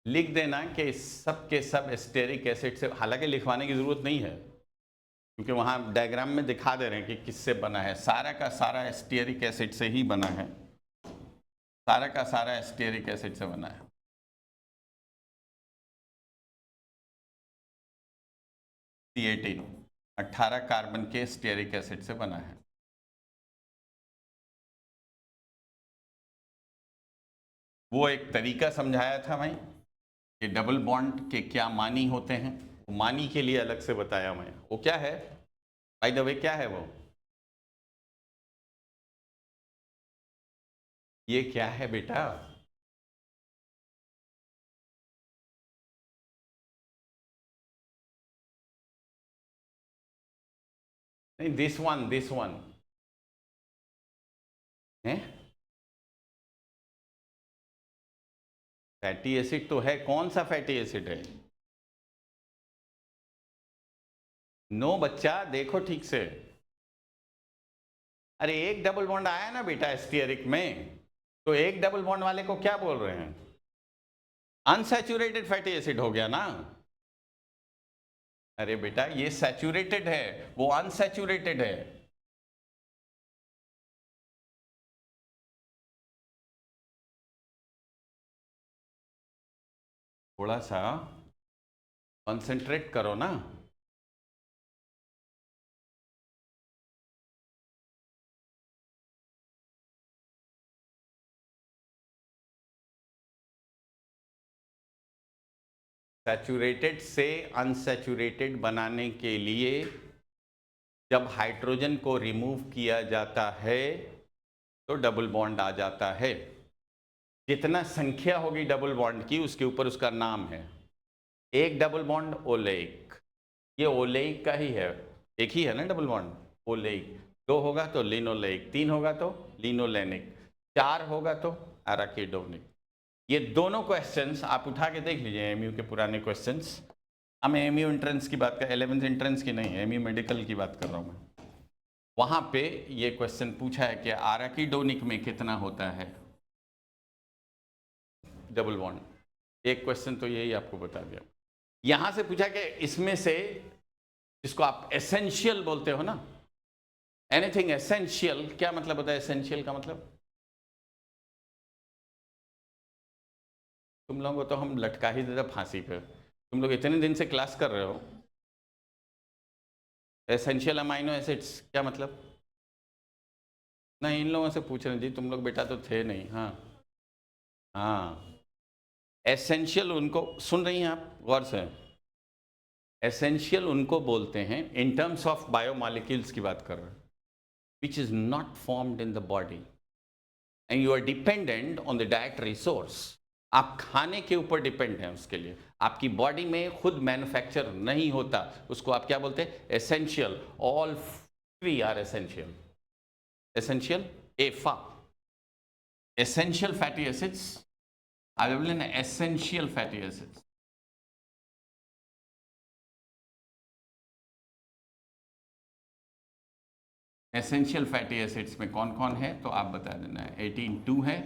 लिख देना कि सब के सब एस्टेरिक एसिड से, हालांकि लिखवाने की जरूरत नहीं है क्योंकि वहां डायग्राम में दिखा दे रहे हैं कि किससे बना है। सारा का सारा एस्टेरिक एसिड से ही बना है, सारा का सारा एस्टेरिक एसिड से बना है। C18 18 कार्बन के स्टेरिक एसिड से बना है। वो एक तरीका समझाया था भाई कि डबल बॉन्ड के क्या मानी होते हैं, मानी के लिए अलग से बताया मैं। वो क्या है बाय द वे, क्या है वो? ये क्या है बेटा? नहीं, दिस वन है फैटी एसिड तो है। कौन सा फैटी एसिड है? नो बच्चा, देखो ठीक से। अरे एक डबल बॉन्ड आया ना बेटा स्टीयरिक में, तो एक डबल बॉन्ड वाले को क्या बोल रहे हैं? अनसैचुरेटेड फैटी एसिड हो गया ना। अरे बेटा ये सैचुरेटेड है, वो अनसैचुरेटेड है। थोड़ा सा कंसंट्रेट करो ना। सैचुरेटेड से अनसैचुरेटेड बनाने के लिए जब हाइड्रोजन को रिमूव किया जाता है तो डबल बॉन्ड आ जाता है। जितना संख्या होगी डबल बॉन्ड की उसके ऊपर उसका नाम है। एक डबल बॉन्ड ओलेइक, ये ओलेइक का ही है, एक ही है ना डबल बॉन्ड ओलेइक। दो होगा तो लिनोलेइक, तीन होगा तो लिनोलेनिक, चार होगा तो एराकिडोनिक। ये दोनों क्वेश्चंस आप उठा के देख लीजिए, एमयू के पुराने क्वेश्चंस। हम एमयू एंट्रेंस की बात कर, 11th एंट्रेंस की नहीं, एमयू मेडिकल की बात कर रहा हूँ मैं। वहां पे ये क्वेश्चन पूछा है कि एराकिडोनिक में कितना होता है डबल बॉन्ड। एक क्वेश्चन तो यही आपको बता दिया। यहां से पूछा कि इसमें से जिसको आप एसेंशियल बोलते हो ना, एनीथिंग एसेंशियल, क्या मतलब होता है एसेंशियल का मतलब? तुम लोगों को तो हम लटका ही देते फांसी पे। तुम लोग इतने दिन से क्लास कर रहे हो। एसेंशियल अमाइनो एसिड्स क्या मतलब? नहीं, इन लोगों से पूछ रहे जी, तुम लोग बेटा तो थे नहीं। हाँ हाँ, एसेंशियल उनको, सुन रही हैं आप गौर से? एसेंशियल उनको बोलते हैं, इन टर्म्स ऑफ बायोमॉलिक्यूल्स की बात कर रहे हैं, which is not formed in the body and you are dependent on the dietary source. आप खाने के ऊपर डिपेंड हैं उसके लिए, आपकी बॉडी में खुद मैन्युफैक्चर नहीं होता। उसको आप क्या बोलते हैं? Essential. All three are essential. Essential EFA, essential fatty acids, available in essential fatty acids. Essential fatty acids में कौन कौन है तो आप बता देना है। 18(2) है,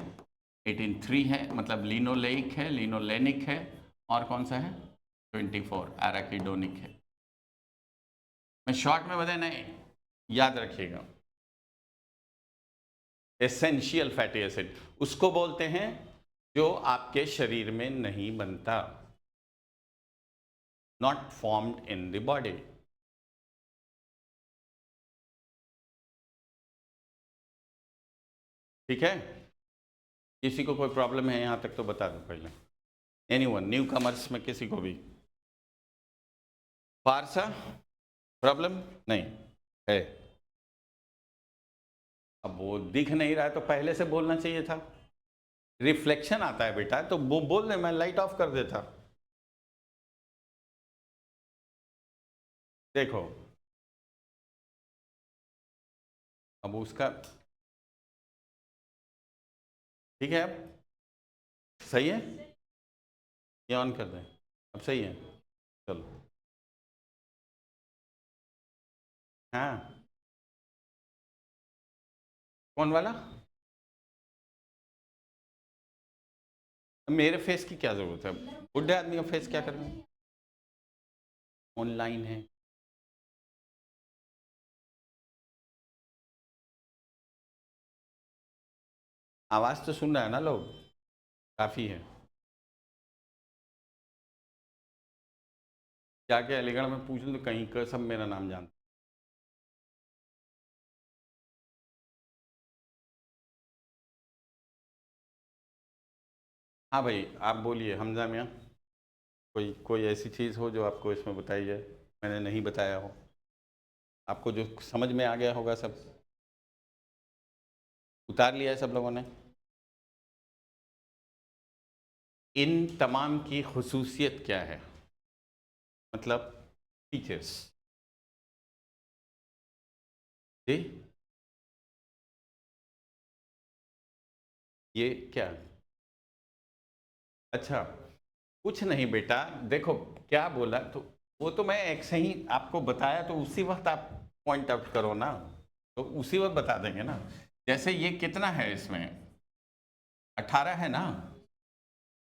18(3) है, मतलब लिनोलेइक है, लिनोलेनिक है, और कौन सा है? 24 एराकिडोनिक है। मैं शॉर्ट में बताना है, याद रखिएगा। एसेंशियल फैटी एसिड उसको बोलते हैं जो आपके शरीर में नहीं बनता, not formed in the body. ठीक है, किसी को कोई प्रॉब्लम है यहां तक तो बता दो पहले। एनीवन, न्यू कमर्स में किसी को भी फारसा प्रॉब्लम नहीं है? अब वो दिख नहीं रहा है तो पहले से बोलना चाहिए था। रिफ्लेक्शन आता है बेटा, तो वो बोल दे, मैं लाइट ऑफ कर देता। देखो अब उसका, ठीक है, अब सही है, ये ऑन कर दें, अब सही है। चलो हाँ, कौन वाला? मेरे फेस की क्या जरूरत है? बुढ़े आदमी का फेस क्या करना? ऑनलाइन है। आवाज तो सुन रहा है ना लोग, काफी है। जाके अलीगढ़ में पूछ लो तो कहीं का सब मेरा नाम जानते। हाँ भाई, आप बोलिए हमजा मियाँ, कोई कोई ऐसी चीज़ हो जो आपको इसमें बताई जाए, मैंने नहीं बताया हो, आपको जो समझ में आ गया होगा सब उतार लिया है सब लोगों ने। इन तमाम की खुसूसियत क्या है, मतलब फीचर्स जी? ये क्या? अच्छा, कुछ नहीं बेटा, देखो क्या बोला तो वो तो मैं एक सही आपको बताया, तो उसी वक्त आप पॉइंट आउट करो ना, तो उसी वक्त बता देंगे ना। जैसे ये कितना है इसमें, 18 है ना,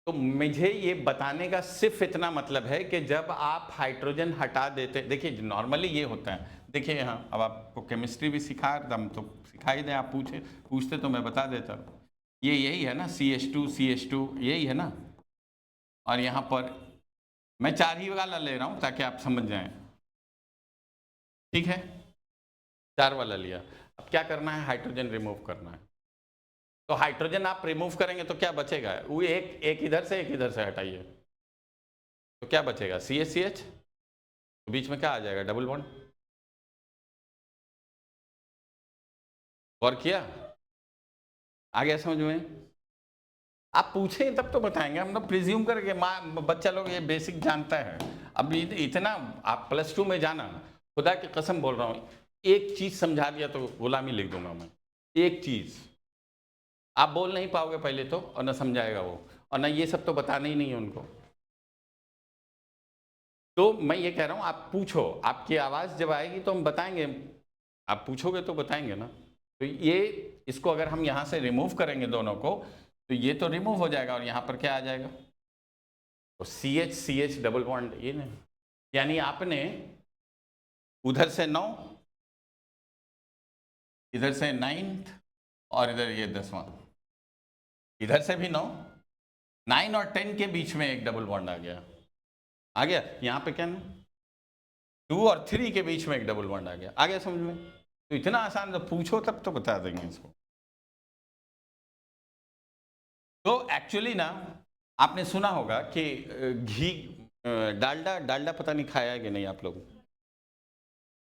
तो मुझे ये बताने का सिर्फ इतना मतलब है कि जब आप हाइड्रोजन हटा देते, देखिए नॉर्मली ये होता है, देखिए यहाँ अब आपको केमिस्ट्री भी सिखा दम तो सिखा ही दें, आप पूछते तो मैं बता देता। ये यही है ना, CH2 CH2 यही है ना, और यहाँ पर मैं 4 ही वाला ले रहा हूँ ताकि आप समझ जाएं, ठीक है, 4 वाला लिया। अब क्या करना है, हाइड्रोजन रिमूव करना है। तो हाइड्रोजन आप रिमूव करेंगे तो क्या बचेगा, वो एक इधर से एक इधर से हटाइए, तो क्या बचेगा, CH तो बीच में क्या आ जाएगा, डबल बॉन्ड। और किया, आ गया समझ में? आप पूछें तब तो बताएंगे, हम लोग प्रिज्यूम करके, बच्चा लोग ये बेसिक जानता है। अब इतना आप +2 में जाना, खुदा की कसम बोल रहा हूँ, एक चीज समझा दिया तो गुलामी लिख दूंगा मैं, एक चीज आप बोल नहीं पाओगे पहले तो, और न समझाएगा वो, और न ये सब तो बताना ही नहीं है उनको। तो मैं ये कह रहा हूँ, आप पूछो, आपकी आवाज जब आएगी तो हम बताएंगे, आप पूछोगे तो बताएंगे ना। तो ये, इसको अगर हम यहाँ से रिमूव करेंगे दोनों को, तो ये तो रिमूव हो जाएगा और यहाँ पर क्या आ जाएगा, तो CH डबल बॉन्ड, ये नहीं, यानी आपने उधर से 9, इधर से 9th, और इधर ये 10वां, इधर से भी 9, 9 और 10 के बीच में एक डबल बॉन्ड आ गया यहाँ पे क्या ना, 2 और 3 के बीच में एक डबल बॉन्ड आ गया समझ में? तो इतना आसान, तो पूछो तब तो बता देंगे इसको। तो एक्चुअली ना, आपने सुना होगा कि घी, डालडा पता नहीं खाया है कि नहीं आप लोग,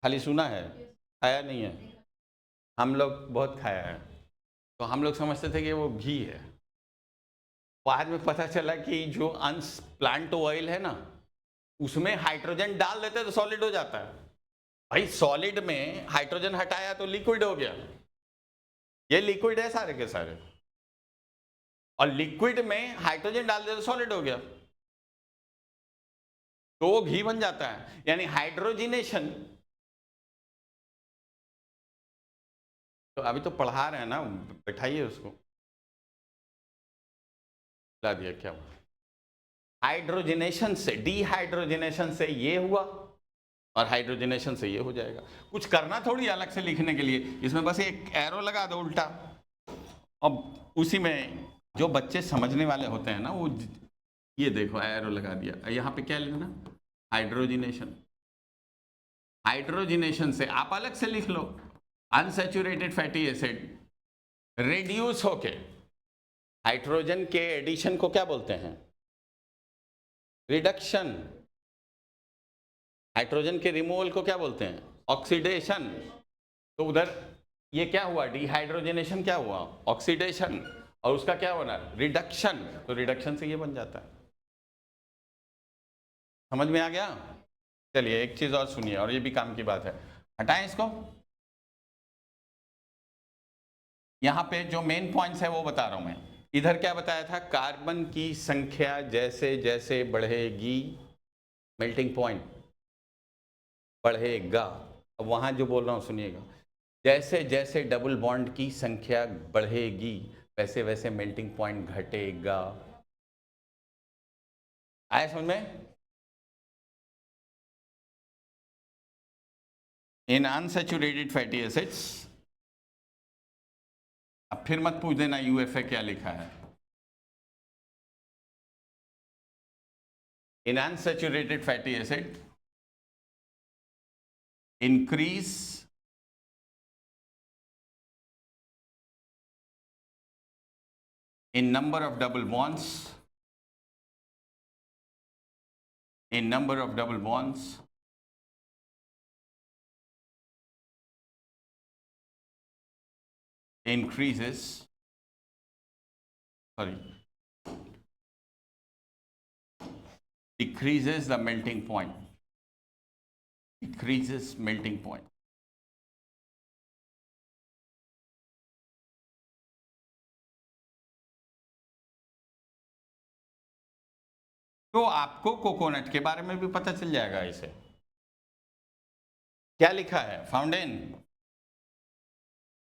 खाली सुना है, खाया नहीं है? हम लोग बहुत खाया है। तो हम लोग समझते थे कि वो घी है, बाद में पता चला कि जो अंश प्लांट ऑयल है ना, उसमें हाइड्रोजन डाल देते तो सॉलिड हो जाता है। भाई सॉलिड में हाइड्रोजन हटाया तो लिक्विड हो गया, ये लिक्विड है सारे के सारे, और लिक्विड में हाइड्रोजन डाल दे तो सॉलिड हो गया, तो वो घी बन जाता है, यानी हाइड्रोजिनेशन। तो अभी तो पढ़ा रहे हैं ना, बैठाइए उसको, ला दिया क्या हुआ, हाइड्रोजिनेशन से, डीहाइड्रोजिनेशन से ये हुआ, और हाइड्रोजिनेशन से ये हो जाएगा। कुछ करना थोड़ी अलग से लिखने के लिए, इसमें बस एक एरो लगा दो उल्टा। अब उसी में जो बच्चे समझने वाले होते हैं ना, वो ये देखो एरो लगा दिया, यहाँ पे क्या लिखना, हाइड्रोजिनेशन। हाइड्रोजिनेशन से आप अलग से लिख लो, अनसैचुरेटेड फैटी एसिड रिड्यूस होके, हाइड्रोजन के एडिशन को क्या बोलते हैं, रिडक्शन। हाइड्रोजन के रिमूवल को क्या बोलते हैं, ऑक्सीडेशन। तो उधर ये क्या हुआ, डिहाइड्रोजनेशन क्या हुआ, ऑक्सीडेशन, और उसका क्या होना, रिडक्शन। तो रिडक्शन से ये बन जाता है। समझ में आ गया? चलिए एक चीज और सुनिए, और ये भी काम की बात है, हटाएं इसको। यहाँ पे जो मेन पॉइंट्स है वो बता रहा हूं मैं। इधर क्या बताया था, कार्बन की संख्या जैसे जैसे बढ़ेगी, मेल्टिंग पॉइंट बढ़ेगा। अब वहां जो बोल रहा हूं सुनिएगा, जैसे जैसे डबल बॉन्ड की संख्या बढ़ेगी, वैसे वैसे मेल्टिंग पॉइंट घटेगा। आया समझ में? इन अनसैचुरेटेड फैटी एसिड्स, अब फिर मत पूछ देना यूएफए क्या लिखा है। In unsaturated fatty acid increase in number of double bonds, in number of double bonds increases, sorry, decreases the melting point, decreases melting point. तो आपको कोकोनट के बारे में भी पता चल जाएगा इसे। क्या लिखा है, फाउंडेन,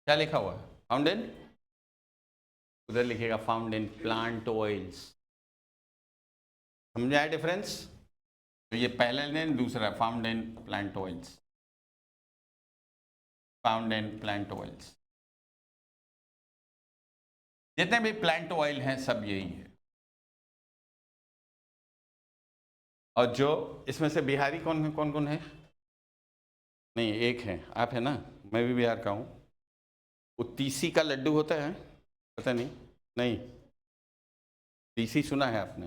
क्या लिखा हुआ है, फाउंडेन, उधर लिखेगा फाउंडेन प्लांट ऑयल्स। समझ आया डिफरेंस? तो ये पहला लेन, दूसरा फाउंडेन प्लांट ऑयल्स, फाउंडेन प्लांट ऑयल्स। जितने भी प्लांट ऑयल हैं सब यही है। और जो इसमें से बिहारी कौन है, कौन कौन है? नहीं, एक है, आप है ना, मैं भी बिहार का हूँ। वो तीसी का लड्डू होता है, पता नहीं? नहीं, तीसी सुना है आपने?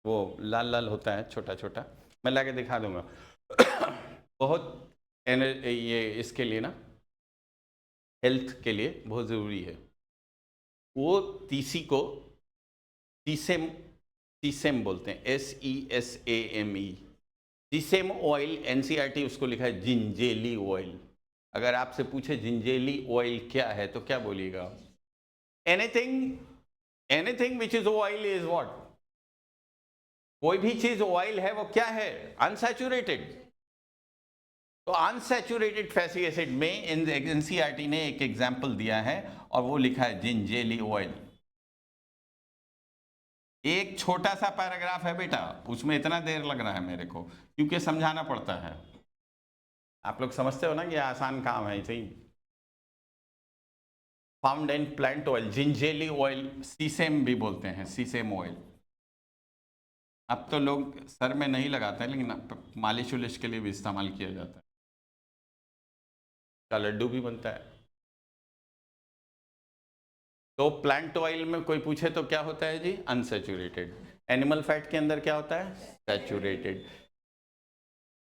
वो लाल लाल होता है, छोटा छोटा, मैं ला के दिखा दूंगा। बहुत ये इसके लिए ना, हेल्थ के लिए बहुत ज़रूरी है। वो तीसी को सीसेम, सीसेम बोलते हैं, SESAME, सीसेम ऑयल। NCERT उसको लिखा है जिंजेली ऑयल। अगर आपसे पूछे जिंजेली ऑयल क्या है तो क्या बोलिएगा? Anything, anything which is oil is what? कोई भी चीज ऑयल है वो क्या है? अनसैचुरेटेड। तो अनसैचुरेटेड फैटी एसिड में NCERT ने एक एग्जाम्पल दिया है और वो लिखा है जिंजेली ऑयल। एक छोटा सा पैराग्राफ है बेटा, उसमें इतना देर लग रहा है मेरे को, क्योंकि समझाना पड़ता है। आप लोग समझते हो ना कि आसान काम है इसे ही। Found in plant oil, gingelly oil, sesame भी बोलते हैं, सीसेम ऑयल। अब तो लोग सर में नहीं लगाते हैं, लेकिन मालिश उलिश के लिए भी इस्तेमाल किया जाता है। का लड्डू भी बनता है। तो प्लांट ऑयल में कोई पूछे तो क्या होता है जी? अनसैचुरेटेड। एनिमल फैट के अंदर क्या होता है? सैचुरेटेड।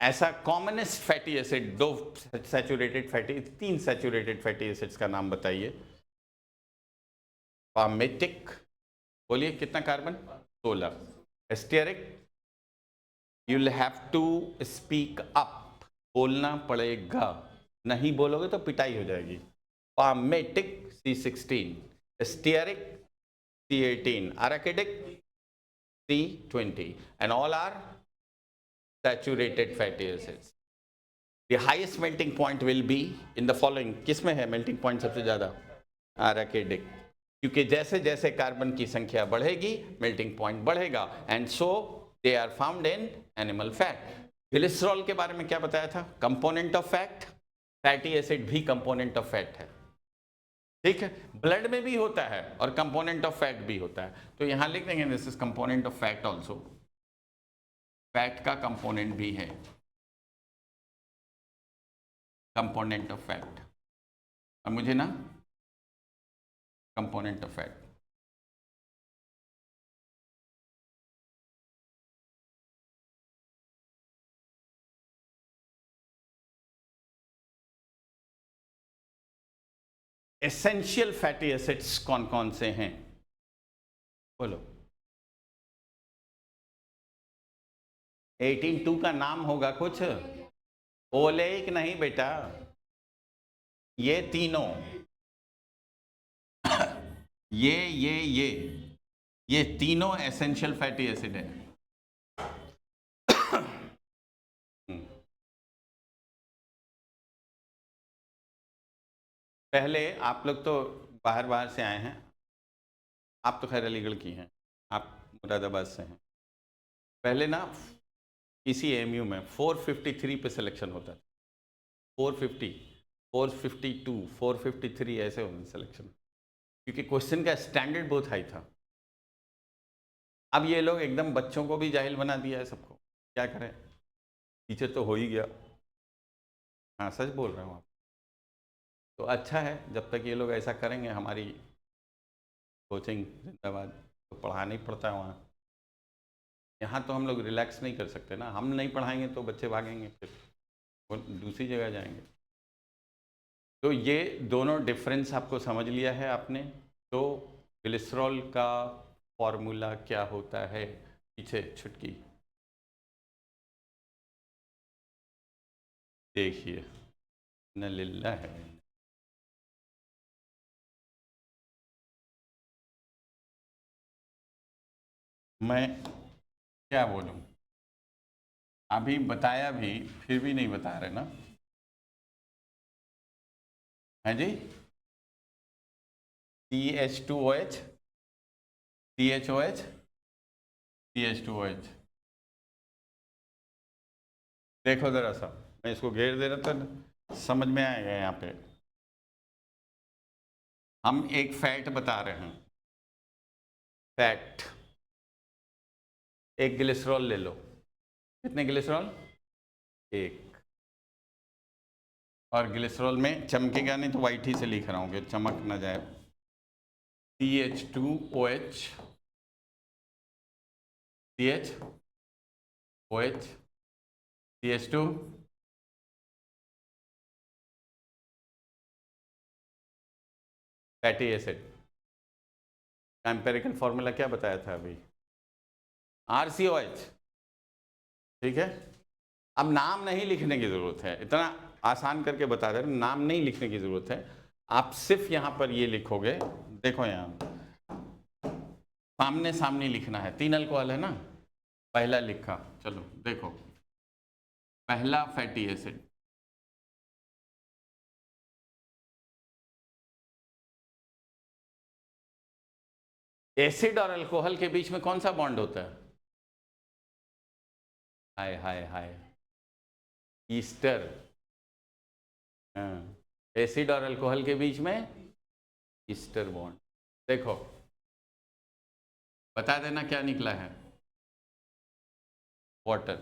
ऐसा कॉमनेस्ट फैटी एसिड, दो सैचुरेटेड फैटी, तीन सैचुरेटेड फैटी एसिड्स का नाम बताइए। पामेटिक, बोलिए कितना carbon? 16। Stearic, you will have to speak up, बोलना पड़ेगा, नहीं बोलोगे तो पिटाई हो जाएगी। Palmitic C16, stearic C18, arachidic C20, and all are saturated fatty acids. The highest melting point will be in the following. किसमें है melting point सबसे ज़्यादा? arachidic, क्योंकि जैसे जैसे कार्बन की संख्या बढ़ेगी मेल्टिंग पॉइंट बढ़ेगा, and so they are found in animal fat. Glycerol के बारे में क्या बताया था? Component of fat. Fatty acid भी कंपोनेंट ऑफ फैट है, ठीक है? ब्लड में भी होता है और कंपोनेंट ऑफ फैट भी होता है। तो यहां लिख देंगे this is component of fat also, fat का कंपोनेंट भी है, कंपोनेंट ऑफ फैट। और मुझे ना component of fat, essential fatty acids कौन कौन से हैं? बोलो। 18(2) का नाम होगा कुछ? ओलेइक नहीं बेटा, ये तीनों, ये तीनों एसेंशियल फैटी एसिड है। पहले आप लोग तो बाहर बाहर से आए हैं, आप तो खैर अलीगढ़ की हैं, आप मुरादाबाद से हैं। पहले ना किसी AMU में 453 पे सिलेक्शन होता था, 450, 452, 453 ऐसे होते सिलेक्शन, क्योंकि क्वेश्चन का स्टैंडर्ड बहुत हाई था। अब ये लोग एकदम बच्चों को भी जाहिल बना दिया है सबको, क्या करें? टीचर तो हो ही गया। हाँ सच बोल रहा हूँ आप। तो अच्छा है, जब तक ये लोग ऐसा करेंगे, हमारी कोचिंग जिंदाबाद, तो पढ़ाना ही पड़ता है वहाँ। यहाँ तो हम लोग रिलैक्स नहीं कर सकते ना, हम नहीं पढ़ाएंगे तो बच्चे भागेंगे, फिर वो दूसरी जगह जाएंगे। तो ये दोनों डिफरेंस आपको समझ लिया है आपने। तो ग्लिसरॉल का फॉर्मूला क्या होता है? पीछे छुटकी देखिए, न लिल्ला है। मैं क्या बोलूं, अभी बताया भी फिर भी नहीं बता रहे ना, है जी? CH2OH, CHOH, CH2OH। देखो जरा सा, मैं इसको घेर दे रहा था, समझ में आएगा। यहाँ पे हम एक फैट बता रहे हैं, फैट, एक ग्लिसरॉल ले लो, कितने ग्लिसरॉल? एक। और ग्लिसरॉल में चमकेगा नहीं तो वाइट ही से लिख रहा हूँ कि चमक ना जाए। CH2OH, CH CH2 fatty acid. Empirical formula क्या बताया था अभी? RCOH। ठीक है, अब नाम नहीं लिखने की जरूरत है, इतना आसान करके बता दे रहे, नाम नहीं लिखने की जरूरत है, आप सिर्फ यहां पर ये लिखोगे, देखो यहां सामने सामने लिखना है। 3 अल्कोहल है ना, पहला लिखा, चलो देखो, पहला फैटी एसिड, एसिड और अल्कोहल के बीच में कौन सा बॉन्ड होता है? हाय हाय हाय, ईस्टर। हाँ, एसिड और अल्कोहल के बीच में ईस्टर बॉन्ड। देखो बता देना क्या निकला है? वाटर।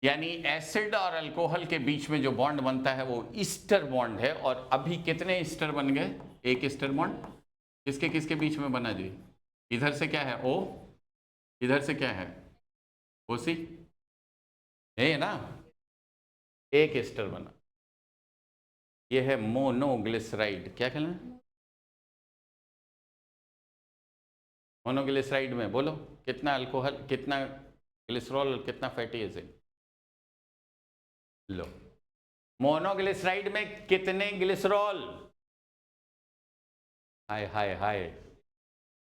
यानी एसिड और अल्कोहल के बीच में जो बॉन्ड बनता है वो ईस्टर बॉन्ड है। और अभी कितने ईस्टर बन गए? एक ईस्टर बॉन्ड किसके किसके बीच में बना जी? इधर से क्या है O, इधर से क्या है OC, है ना, एक ईस्टर बना। ये है मोनोग्लिसराइड। क्या कहना है? मोनोग्लिसराइड में बोलो कितना अल्कोहल, कितना ग्लिसरॉल और कितना फैटी एसिड? लो, मोनोग्लिसराइड में कितने ग्लिसरॉल? हाय हाय हाय,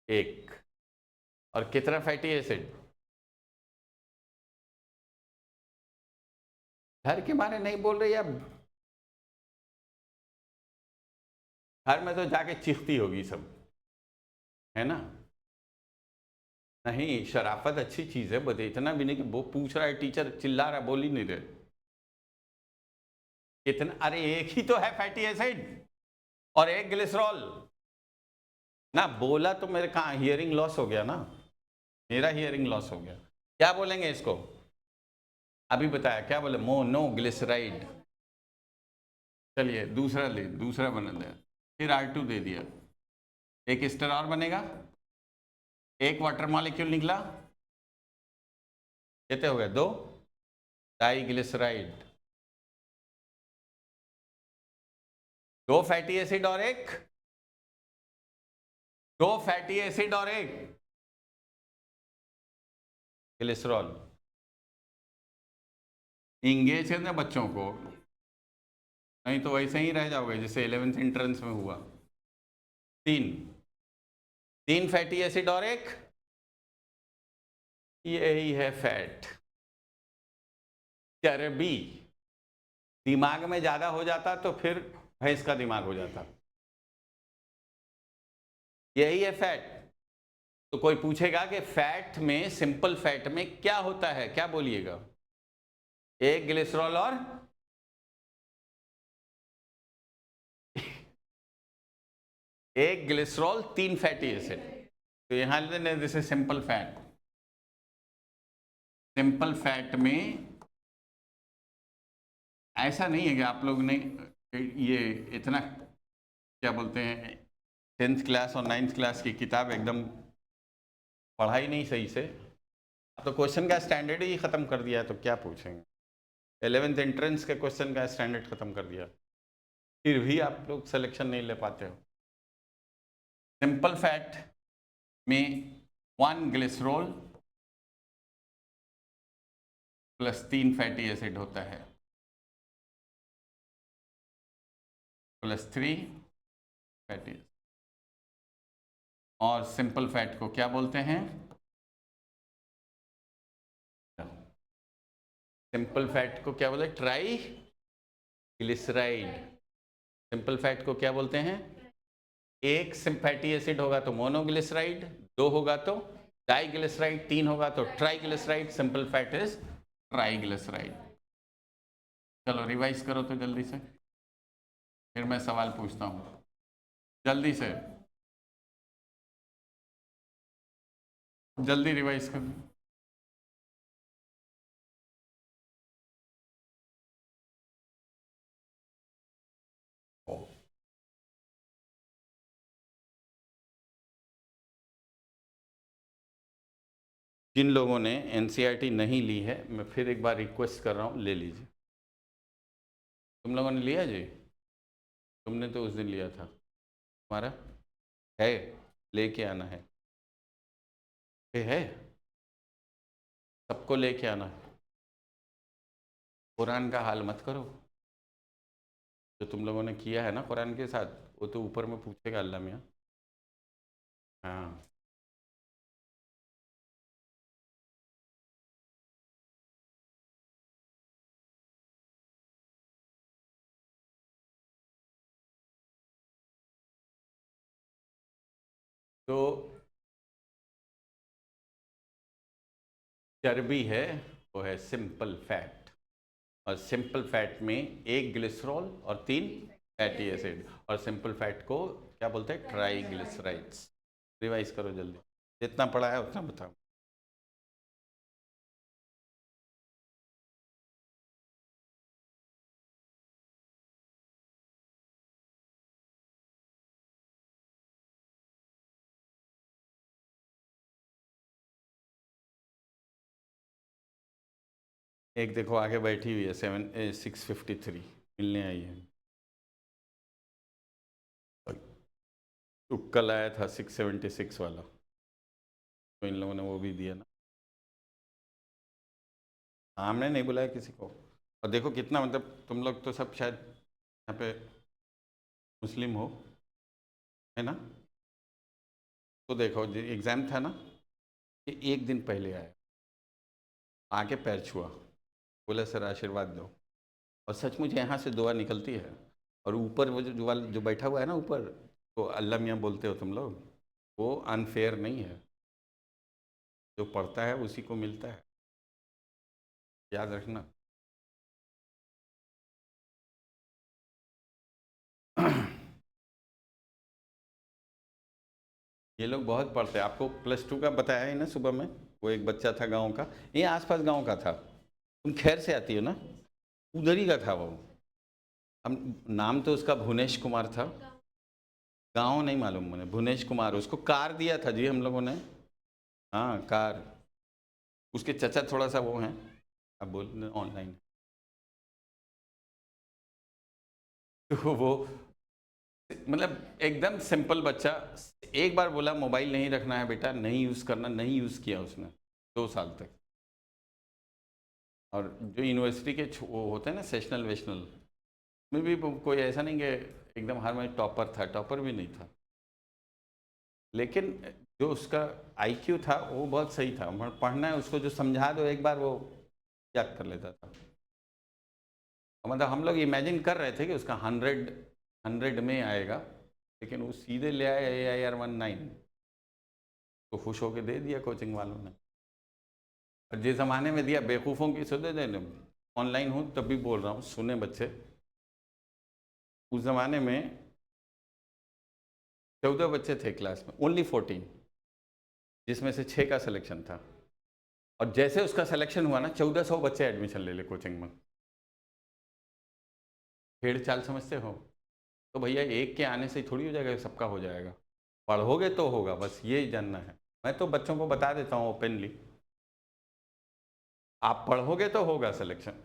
एक। और कितना फैटी एसिड? घर के बारे नहीं बोल रही अब, घर में तो जाके चीखती होगी सब, है ना? नहीं, शराफत अच्छी चीज है, बस इतना भी नहीं कि वो पूछ रहा है टीचर, चिल्ला रहा, बोल ही नहीं रहे। कितना? अरे एक ही तो है फैटी एसिड और एक ग्लिसरॉल ना। बोला तो मेरे कहा हियरिंग लॉस हो गया ना, मेरा हियरिंग लॉस हो गया। क्या बोलेंगे इसको? अभी बताया क्या बोले? मोनोग्लिसराइड। चलिए दूसरा ले, दूसरा बना दे, फिर R2 दे दिया, एक एस्टर और बनेगा, एक वाटर मॉलिक्यूल निकला, कितने हो गए? 2 डाइग्लिसराइड, 2 फैटी एसिड और एक, 2 फैटी एसिड और एक ग्लिसरॉल। इंगेज करना बच्चों को, नहीं तो वैसे ही रह जाओगे जैसे 11th एंट्रेंस में हुआ। 3 फैटी एसिड और एक, यही है फैट। चर्बी दिमाग में ज्यादा हो जाता तो फिर भैंस का दिमाग हो जाता, यही है फैट। तो कोई पूछेगा कि फैट में, सिंपल फैट में क्या होता है, क्या बोलिएगा? एक ग्लिसरॉल और एक ग्लिसरॉल, 3 फैटी एसिड। तो यहां लेने, this is simple fat. Simple fat में ऐसा नहीं है कि आप लोग ने ये इतना क्या बोलते हैं 10th क्लास और 9th क्लास की किताब एकदम पढ़ाई नहीं सही से, तो क्वेश्चन का स्टैंडर्ड ही खत्म कर दिया है, तो क्या पूछेंगे? 11th एंट्रेंस के क्वेश्चन का स्टैंडर्ड खत्म कर दिया, फिर भी आप लोग सिलेक्शन नहीं ले पाते हो। सिंपल फैट में 1 ग्लिसरॉल प्लस 3 फैटी एसिड होता है, प्लस 3 फैटी एसिड। और सिंपल फैट को क्या बोलते हैं? सिंपल फैट को क्या बोलते हैं? Try glyceride. सिंपल फैट को क्या बोलते हैं? एक फैटी एसिड होगा तो मोनोग्लिसराइड, 2 होगा तो डाइग्लिसराइड, 3 होगा तो triglyceride. Simple fat is triglyceride. चलो रिवाइज करो तो जल्दी से, फिर मैं सवाल पूछता हूँ, जल्दी से, जल्दी रिवाइज करो। जिन लोगों ने एनसीईआरटी नहीं ली है, मैं फिर एक बार रिक्वेस्ट कर रहा हूँ, ले लीजिए। तुम लोगों ने लिया जी? तुमने तो उस दिन लिया था, तुम्हारा है, लेके आना है। सबको लेके आना है। कुरान का हाल मत करो, जो तुम लोगों ने किया है ना कुरान के साथ, वो तो ऊपर में पूछेगा अल्लाह मियाँ। हाँ, तो चर्बी है, वो है सिंपल फैट, और सिंपल फैट में एक ग्लिसरॉल और 3 फैटी एसिड, और सिंपल फैट को क्या बोलते हैं? ट्राइग्लिसराइड्स। रिवाइज करो जल्दी, जितना पढ़ा है उतना बताओ। एक देखो आगे बैठी हुई है 653, मिलने आई है। तो कल आया था 676 वाला, तो इन लोगों ने वो भी दिया ना। हमने नहीं बुलाया किसी को। और देखो कितना, मतलब तुम लोग तो सब शायद यहाँ पे मुस्लिम हो, है ना? तो देखो एग्ज़ाम था ना, ये एक दिन पहले आया, आके पैर छुआ, बोला सर आशीर्वाद दो, और सचमुच यहाँ से दुआ निकलती है। और ऊपर वो जो बैठा हुआ है ना ऊपर, तो अल्लाह मियाँ बोलते हो तुम लोग, वो अनफेयर नहीं है, जो पढ़ता है उसी को मिलता है, याद रखना। ये लोग बहुत पढ़ते हैं। आपको +2 का बताया ही ना सुबह में, वो एक बच्चा था गांव का, ये आसपास गांव का था, तुम खैर से आती हो ना, उधर ही का था वो। हम, नाम तो उसका भुवनेश कुमार था, गांव नहीं मालूम मुझे, भुवनेश कुमार। उसको कार दिया था जी हम लोगों ने। हाँ कार, उसके चचा थोड़ा सा वो हैं, अब बोल ऑनलाइन। तो वो मतलब एकदम सिंपल बच्चा, एक बार बोला मोबाइल नहीं रखना है बेटा, नहीं यूज़ करना, नहीं यूज़ किया उसने 2 साल तक। और जो यूनिवर्सिटी के वो होते हैं ना सेशनल वेशनल में भी कोई ऐसा नहीं कि एकदम हर में टॉपर था, टॉपर भी नहीं था, लेकिन जो उसका आईक्यू था वो बहुत सही था। पढ़ना है उसको, जो समझा दो एक बार वो याद कर लेता था। मतलब हम लोग इमेजिन कर रहे थे कि उसका 100 में आएगा, लेकिन वो सीधे ले आया AIR 19, तो खुश होके दे दिया कोचिंग वालों ने। और जिस ज़माने में दिया बेवकूफ़ों की सुधे देने, ऑनलाइन हूँ तब भी बोल रहा हूँ, सुने बच्चे, उस ज़माने में 14 बच्चे थे क्लास में, ओनली 14, जिसमें से 6 का सिलेक्शन था। और जैसे उसका सिलेक्शन हुआ ना, 1400 बच्चे एडमिशन ले ले कोचिंग में। खेड़ चाल समझते हो? तो भैया एक के आने से थोड़ी हो जाएगा, सबका हो जाएगा। पढ़ोगे तो होगा, बस ये जानना है। मैं तो बच्चों को बता देता हूँ ओपनली, आप पढ़ोगे तो होगा सिलेक्शन।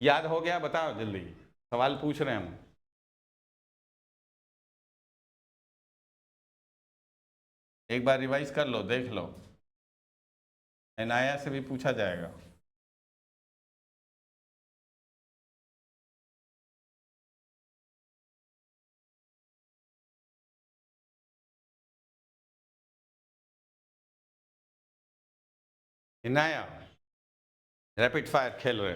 याद हो गया? बताओ जल्दी, सवाल पूछ रहे हैं हम। एक बार रिवाइज कर लो, देख लो, एनाया से भी पूछा जाएगा। इनाया रैपिड फायर खेल रहे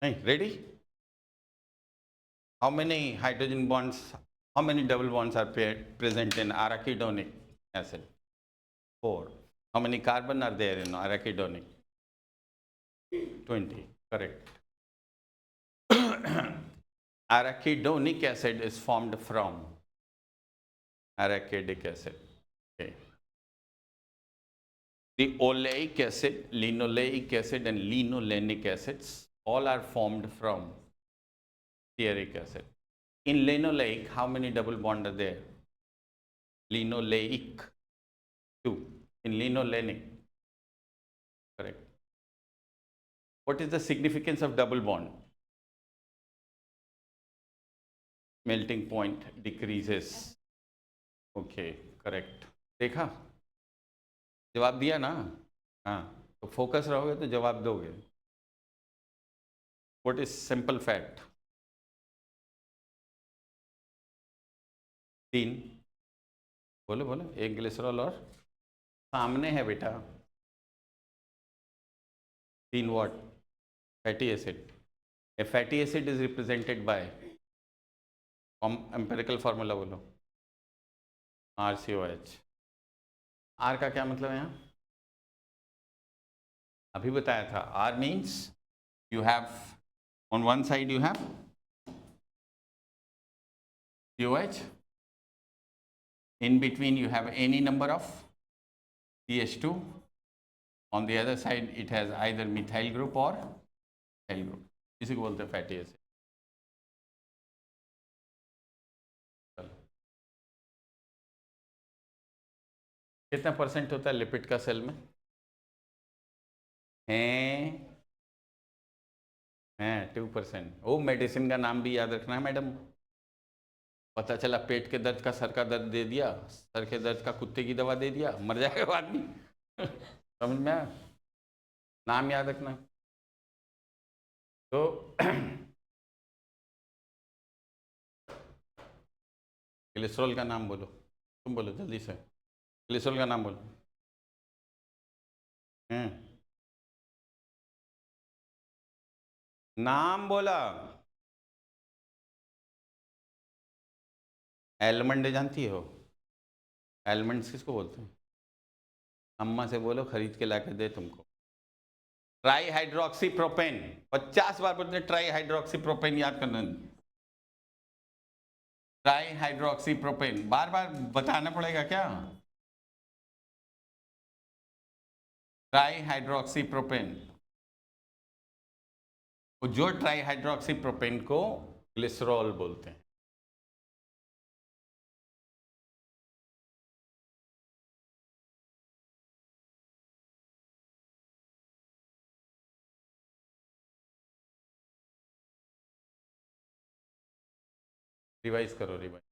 नहीं? Ready? How many hydrogen bonds, how many double bonds are present in arachidonic acid? 4. How many carbon are there in arachidonic? 20. Correct. Arachidonic acid is formed from arachidic acid. Okay. The oleic acid, linoleic acid, and linolenic acids all are formed from stearic acid. In linoleic, how many double bonds are there? Linoleic, 2. in linolenic. Correct. What is the significance of double bond? Melting point decreases. Okay, correct. देखा, जवाब दिया ना? हाँ, तो focus रहोगे तो जवाब दोगे. What is simple fat? 3. बोलो बोलो. एक ग्लिसरॉल और सामने है बेटा. 3 what? Fatty acid. A fatty acid is represented by empirical formula बोलो. RCOH. R का क्या मतलब है यहाँ? अभी बताया था. R means you have on one side you have COH. In between you have any number of CH2. On the other side it has either methyl group or methyl group. इसी को बोलते हैं फैटी एसिड. कितना percent होता है lipid का cell में? हैं 2%. वो मेडिसिन का नाम भी याद रखना है मैडम. पता चला पेट के दर्द का सर का दर्द दे दिया, सर के दर्द का कुत्ते की दवा दे दिया, मर जाएगा आदमी. समझ में आया? नाम याद रखना. तो ग्लिसरॉल का नाम बोलो. तुम बोलो जल्दी से. ग्लिसरॉल का नाम बोलो. नाम बोला. एलमंड जानती हो? एलमंड्स किसको बोलते हैं? अम्मा से बोलो खरीद के लाके दे तुमको. Try hydroxy propane. 50 बार बोलते ट्राई हाइड्रोक्सी प्रोपेन. याद करना. Trihydroxypropane. बार बार बताना पड़ेगा क्या? Trihydroxypropane. जो ट्राई हाइड्रोक्सी प्रोपेन को ग्लिसरॉल बोलते हैं. रिवाइज करो. रिवाइज.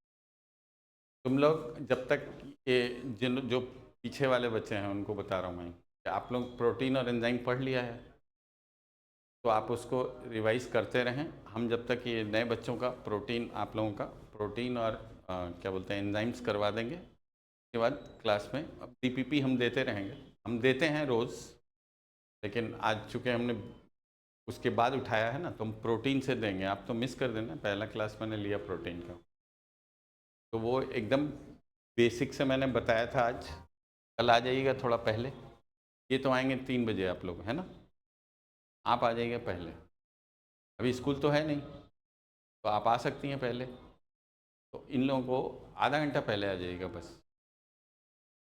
तुम लोग जब तक ये जो पीछे वाले बच्चे हैं उनको बता रहा हूँ मैं. आप लोग प्रोटीन और एंजाइम पढ़ लिया है तो आप उसको रिवाइज करते रहें. हम जब तक ये नए बच्चों का प्रोटीन, आप लोगों का प्रोटीन और क्या बोलते हैं एंजाइम्स करवा देंगे. उसके बाद क्लास में अब DPP हम देते रहेंगे. हम देते हैं रोज़, लेकिन आज चूँकि हमने उसके बाद उठाया है ना तो हम प्रोटीन से देंगे. आप तो मिस कर देना. पहला क्लास मैंने लिया प्रोटीन का, तो वो एकदम बेसिक से मैंने बताया था. आज कल आ जाइएगा थोड़ा पहले. ये तो आएंगे 3 बजे आप लोग, है ना? आप आ जाइएगा पहले. अभी स्कूल तो है नहीं तो आप आ सकती हैं पहले. तो इन लोगों को आधा घंटा पहले आ जाइएगा बस,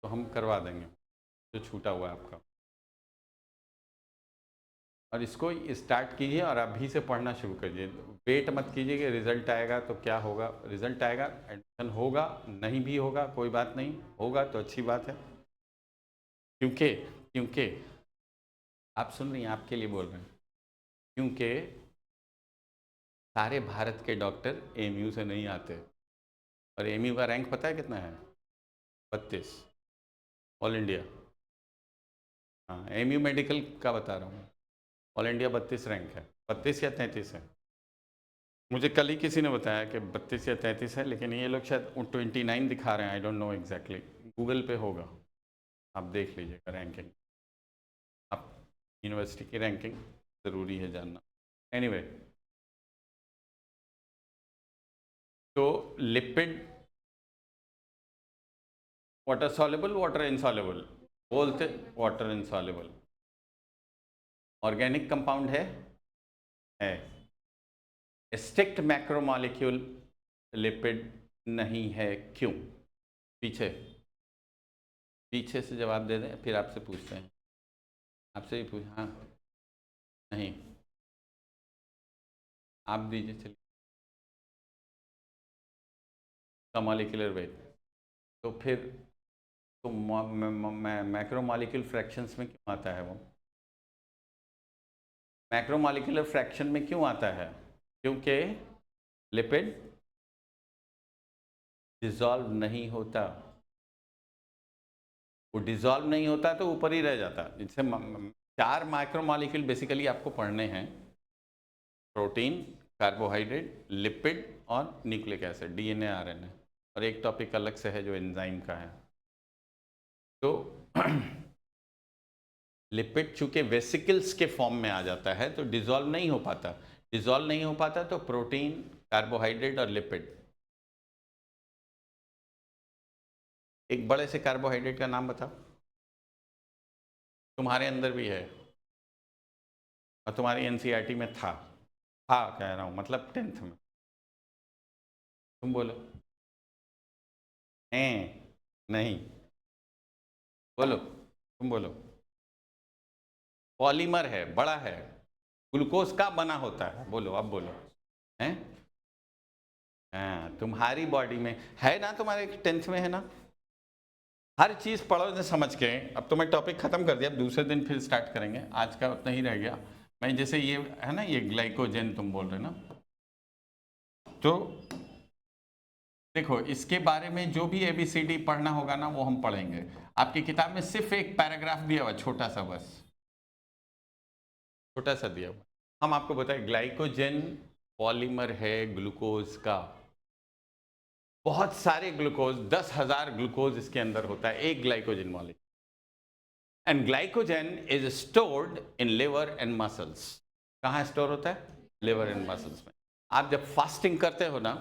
तो हम करवा देंगे जो छूटा हुआ है आपका. और इसको स्टार्ट कीजिए और अभी से पढ़ना शुरू कीजिए. वेट मत कीजिए कि रिज़ल्ट आएगा तो क्या होगा. रिज़ल्ट आएगा, एडमिशन होगा, नहीं भी होगा कोई बात नहीं, होगा तो अच्छी बात है. क्योंकि क्योंकि आप सुन रही हैं, आपके लिए बोल रहे हैं. क्योंकि सारे भारत के डॉक्टर AMU से नहीं आते. और AMU का रैंक पता है कितना है? 32 ऑल इंडिया. हाँ, AMU मेडिकल का बता रहा हूँ. ऑल इंडिया 32 रैंक है. 32 या 33 है. मुझे कल ही किसी ने बताया कि 32 या 33 है, लेकिन ये लोग शायद 29 दिखा रहे हैं. I don't know exactly. Google पे होगा, आप देख लीजिएगा रैंकिंग. आप यूनिवर्सिटी की रैंकिंग ज़रूरी है जानना. एनीवे, तो lipid water soluble, water insoluble बोलते. Water insoluble. ऑर्गेनिक कंपाउंड है. स्ट्रिक्ट मैक्रोमॉलिक्यूल लिपिड नहीं है. क्यों? पीछे पीछे से जवाब दे दें, फिर आपसे पूछते हैं. आपसे ही पूछ. हाँ, नहीं, आप दीजिए. चलिए, का मॉलिक्यूलर वेट. तो फिर तो मैक्रोमॉलिक्यूल फ्रैक्शंस में क्यों आता है वो? मैक्रोमॉलिक्यूलर फ्रैक्शन में क्यों आता है? क्योंकि लिपिड डिसॉल्व नहीं होता। वो डिसॉल्व नहीं होता तो ऊपर ही रह जाता। जिससे 4 माइक्रोमॉलिक्यूल बेसिकली आपको पढ़ने हैं, प्रोटीन, कार्बोहाइड्रेट, लिपिड और न्यूक्लिक एसिड, डीएनए, आरएनए, और एक टॉपिक अलग से है जो एंजाइम का है। तो लिपिड चूंकि वेसिकल्स के फॉर्म में आ जाता है तो डिसॉल्व नहीं हो पाता। डिसॉल्व नहीं हो पाता तो प्रोटीन, कार्बोहाइड्रेट और लिपिड। एक बड़े से कार्बोहाइड्रेट का नाम बताओ। तुम्हारे अंदर भी है और तुम्हारी एनसीईआरटी में था कह रहा हूं, मतलब 10th में। तुम बोलो। नहीं, बोलो, तुम बोलो। पॉलीमर है, बड़ा है, ग्लूकोज का बना होता है। बोलो, अब बोलो। हैं? हाँ, तुम्हारी बॉडी में है ना, तुम्हारे 10th में है ना। हर चीज पढ़ो समझ के। अब तो मैं टॉपिक खत्म कर दिया, अब दूसरे दिन फिर स्टार्ट करेंगे, आज का उतना ही रह गया। मैं जैसे ये है ना, ये ग्लाइकोजन तुम बोल रहे ना, तो देखो इसके बारे में जो भी ABCD पढ़ना होगा ना वो हम पढ़ेंगे। आपकी किताब में सिर्फ एक पैराग्राफ दिया हुआ, छोटा सा, बस छोटा सा दिया हुआ। हम आपको बताएं, ग्लाइकोजन पॉलीमर है ग्लूकोज का। बहुत सारे ग्लूकोज, 10,000 ग्लूकोज इसके अंदर होता है एक glycogen molecule. And glycogen is stored in liver and muscles. कहाँ स्टोर होता है? लिवर एंड मसल्स में। आप जब फास्टिंग करते हो ना,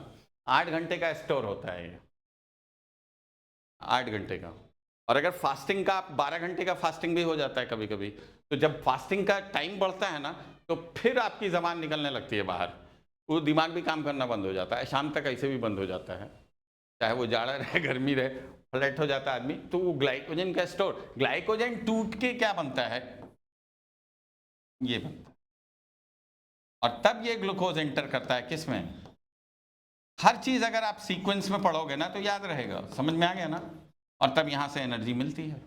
8 घंटे का स्टोर होता है ये, 8 घंटे का। और अगर फास्टिंग का 12 घंटे का फास्टिंग भी हो जाता है कभी कभी, तो जब फास्टिंग का टाइम बढ़ता है ना, तो फिर आपकी जबान निकलने लगती है बाहर, वो दिमाग भी काम करना बंद हो जाता है, शाम तक ऐसे भी बंद हो जाता है, चाहे वो जाड़ा रहे गर्मी रहे, फ्लैट हो जाता है आदमी। तो वो ग्लाइकोजन का स्टोर, ग्लाइकोजन टूट के क्या बनता है? ये बनता है, और तब ये ग्लूकोज एंटर करता है किसमें? हर चीज अगर आप सीक्वेंस में पढ़ोगे ना तो याद रहेगा, समझ में आ गया ना। और तब यहां से एनर्जी मिलती है,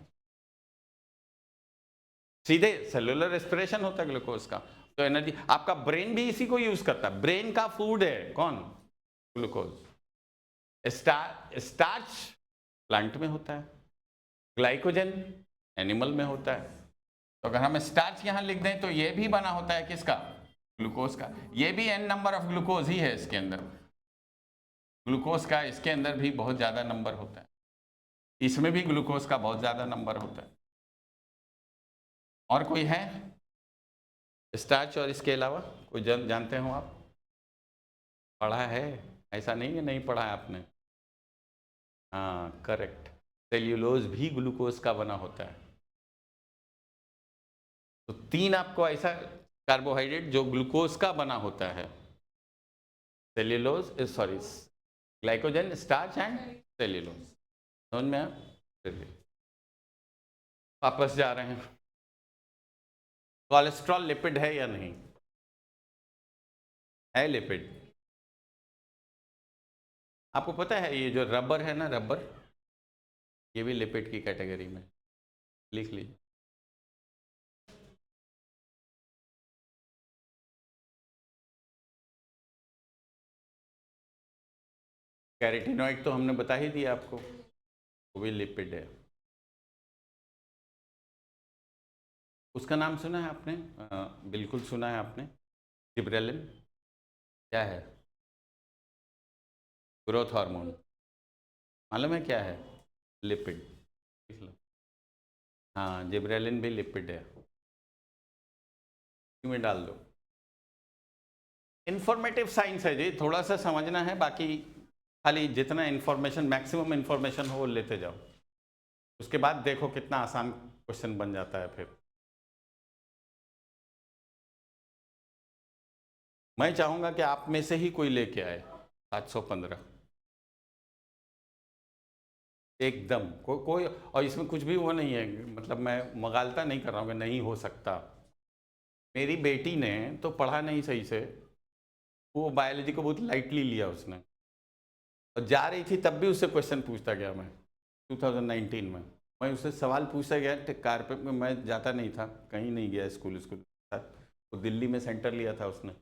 सीधे सेलुलर रेस्पिरेशन होता है ग्लूकोज का। तो एनर्जी, आपका ब्रेन भी इसी को यूज करता है, ब्रेन का फूड है कौन? ग्लूकोज। स्टार्च प्लांट में होता है, ग्लाइकोजन एनिमल में होता है। तो अगर हम स्टार्च यहां लिख दें तो ये भी बना होता है किसका? ग्लूकोज का। ये भी n नंबर ऑफ ग्लूकोज ही है इसके अंदर, ग्लूकोज का इसके अंदर भी बहुत ज्यादा नंबर होता है, इसमें भी ग्लूकोज का बहुत ज्यादा नंबर होता है। और कोई है स्टार्च और इसके अलावा कोई जानते हो आप? पढ़ा है, ऐसा नहीं है नहीं पढ़ा है आपने। हाँ करेक्ट, सेल्यूलोज भी ग्लूकोज का बना होता है। तो 3 आपको ऐसा कार्बोहाइड्रेट जो ग्लूकोज का बना होता है, cellulose sorry glycogen, starch and cellulose. समझ में आया? चलिए वापस जा रहे हैं। कोलेस्ट्रॉल लिपिड है या नहीं? है लिपिड। आपको पता है ये जो रबर है ना, रबर, ये भी लिपिड की कैटेगरी में, लिख लीजिए। कैरेटिनॉइड तो हमने बता ही दिया आपको, वो भी लिपिड है। उसका नाम सुना है आपने? बिल्कुल सुना है आपने, जिब्रेलिन। क्या है? Growth hormone. मालूम है क्या है? लिपिड। लिख लो। हाँ, जिब्रेलिन भी लिपिड है, में डाल दो। इंफॉर्मेटिव साइंस है जी, थोड़ा सा समझना है, बाकी खाली जितना इंफॉर्मेशन, मैक्सिमम इंफॉर्मेशन हो वो लेते जाओ, उसके बाद देखो कितना आसान क्वेश्चन बन जाता है। फिर मैं चाहूंगा कि आप में से ही कोई लेके आए 715 एकदम, कोई और इसमें कुछ भी वो नहीं है, मतलब मैं मगालता नहीं कर रहा हूँ कि नहीं हो सकता। मेरी बेटी ने तो पढ़ा नहीं सही से, वो बायोलॉजी को बहुत लाइटली लिया उसने, और जा रही थी तब भी उससे क्वेश्चन पूछता गया मैं 2019 में। मैं उससे सवाल पूछता गया, कार पे मैं जाता नहीं था, कहीं नहीं गया स्कूल के साथ, तो दिल्ली में सेंटर लिया था उसने,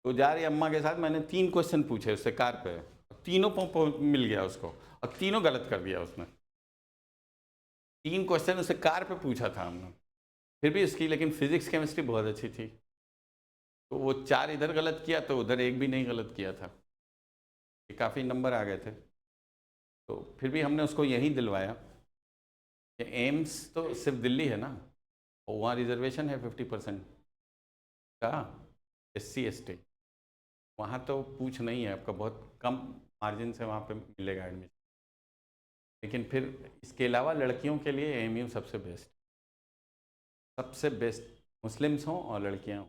तो जा रही अम्मा के साथ मैंने 3 क्वेश्चन पूछे उससे कार पे, तीनों मिल गया उसको, और तीनों गलत कर दिया उसने। 3 क्वेश्चन उससे कार पे पूछा था हमने, फिर भी उसकी लेकिन फिजिक्स केमिस्ट्री बहुत अच्छी थी, तो वो 4 इधर गलत किया तो उधर एक भी नहीं गलत किया था, काफ़ी नंबर आ गए थे। तो फिर भी हमने उसको यहीं दिलवाया कि एम्स तो सिर्फ दिल्ली है ना, और वहाँ रिजर्वेशन है 50% का, SC ST, वहाँ तो पूछ नहीं है, आपका बहुत कम मार्जिन से वहाँ पे मिलेगा एडमिशन। लेकिन फिर इसके अलावा लड़कियों के लिए AMU सबसे बेस्ट, सबसे बेस्ट, मुस्लिम्स हों और लड़कियाँ हों,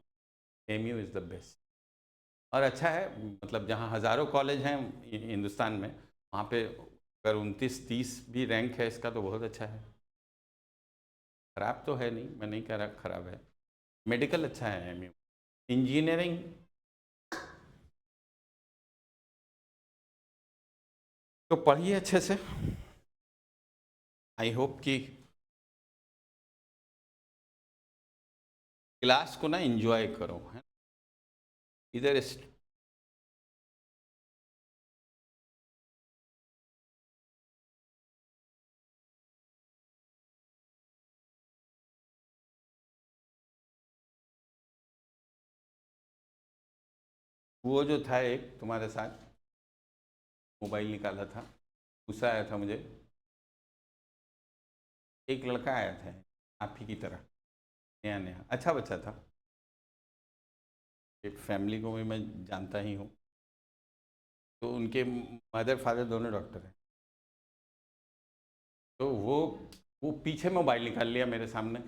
AMU इज़ द बेस्ट। और अच्छा है, मतलब जहाँ हज़ारों कॉलेज हैं हिंदुस्तान में, वहाँ पे अगर 29-30 भी रैंक है इसका तो बहुत अच्छा है। ख़राब तो है नहीं, मैं नहीं कह रहा ख़राब है। मेडिकल अच्छा है AMU, इंजीनियरिंग तो पढ़िए अच्छे से, आई होप कि क्लास को ना एंजॉय करो, है इधर वो जो था एक तुम्हारे साथ मोबाइल निकाला था, गुस्सा आया था मुझे, एक लड़का आया था आप ही की तरह, नया नया, अच्छा बच्चा था, एक फैमिली को भी मैं जानता ही हूँ, तो उनके मदर फादर दोनों डॉक्टर हैं। तो वो पीछे मोबाइल निकाल लिया मेरे सामने,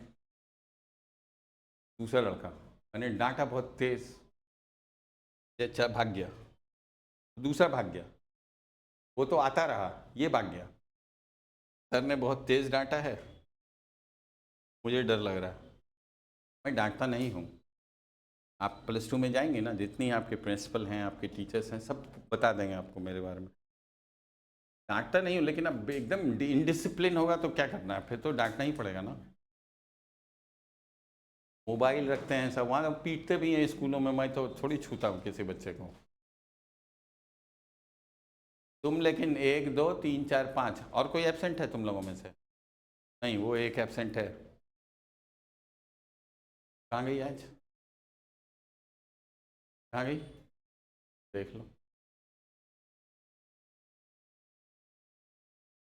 दूसरा लड़का, मैंने डांटा बहुत तेज, अच्छा भाग गया, दूसरा भाग गया, वो तो आता रहा, ये भाग गया, सर ने बहुत तेज डांटा है, मुझे डर लग रहा है, मैं डांटता नहीं हूँ। आप +2 में जाएंगे ना, जितनी आपके प्रिंसिपल हैं, आपके टीचर्स हैं, सब बता देंगे आपको मेरे बारे में। डांटता नहीं हूँ, लेकिन अब एकदम इनडिसिप्लिन होगा तो क्या करना है, फिर तो डांटना ही पड़ेगा ना। मोबाइल रखते हैं सब, वहाँ पीटते भी हैं स्कूलों में, मैं तो थोड़ी छूता हूँ किसी बच्चे को। तुम लेकिन 1 2 3 4 5, और कोई एब्सेंट है तुम लोगों में से? नहीं, वो एक एब्सेंट है, कहाँ गई आज, कहाँ गई, देख लो।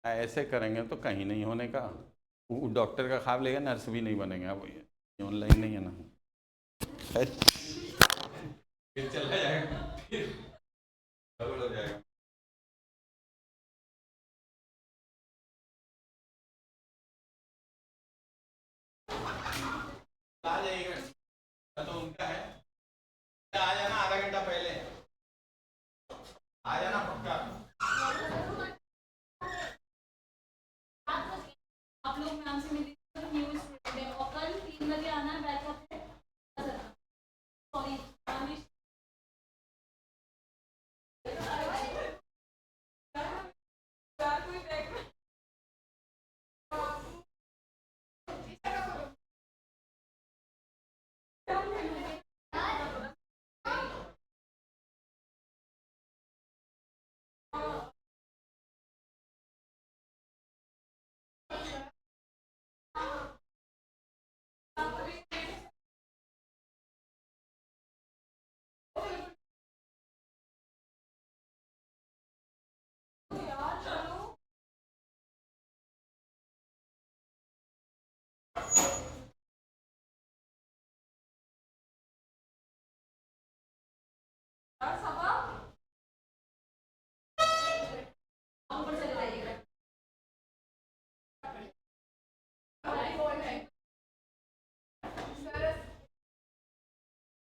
ऐसे करेंगे तो कहीं नहीं होने का, वो डॉक्टर का ख्वाब लेगा, नर्स भी नहीं बनेंगे आप, ऑनलाइन नहीं है ना, फिर चला जाएगा, फिर गड़बड़ हो जाएगा। आ जाइएगा, तो उनका है, आ जाना आधा घंटा पहले, आ जाना पक्का। आप लोग मैम से मिलिए, न्यू स्टूडेंट है, और कल 3 बजे आना है बैकअप पे, सॉरी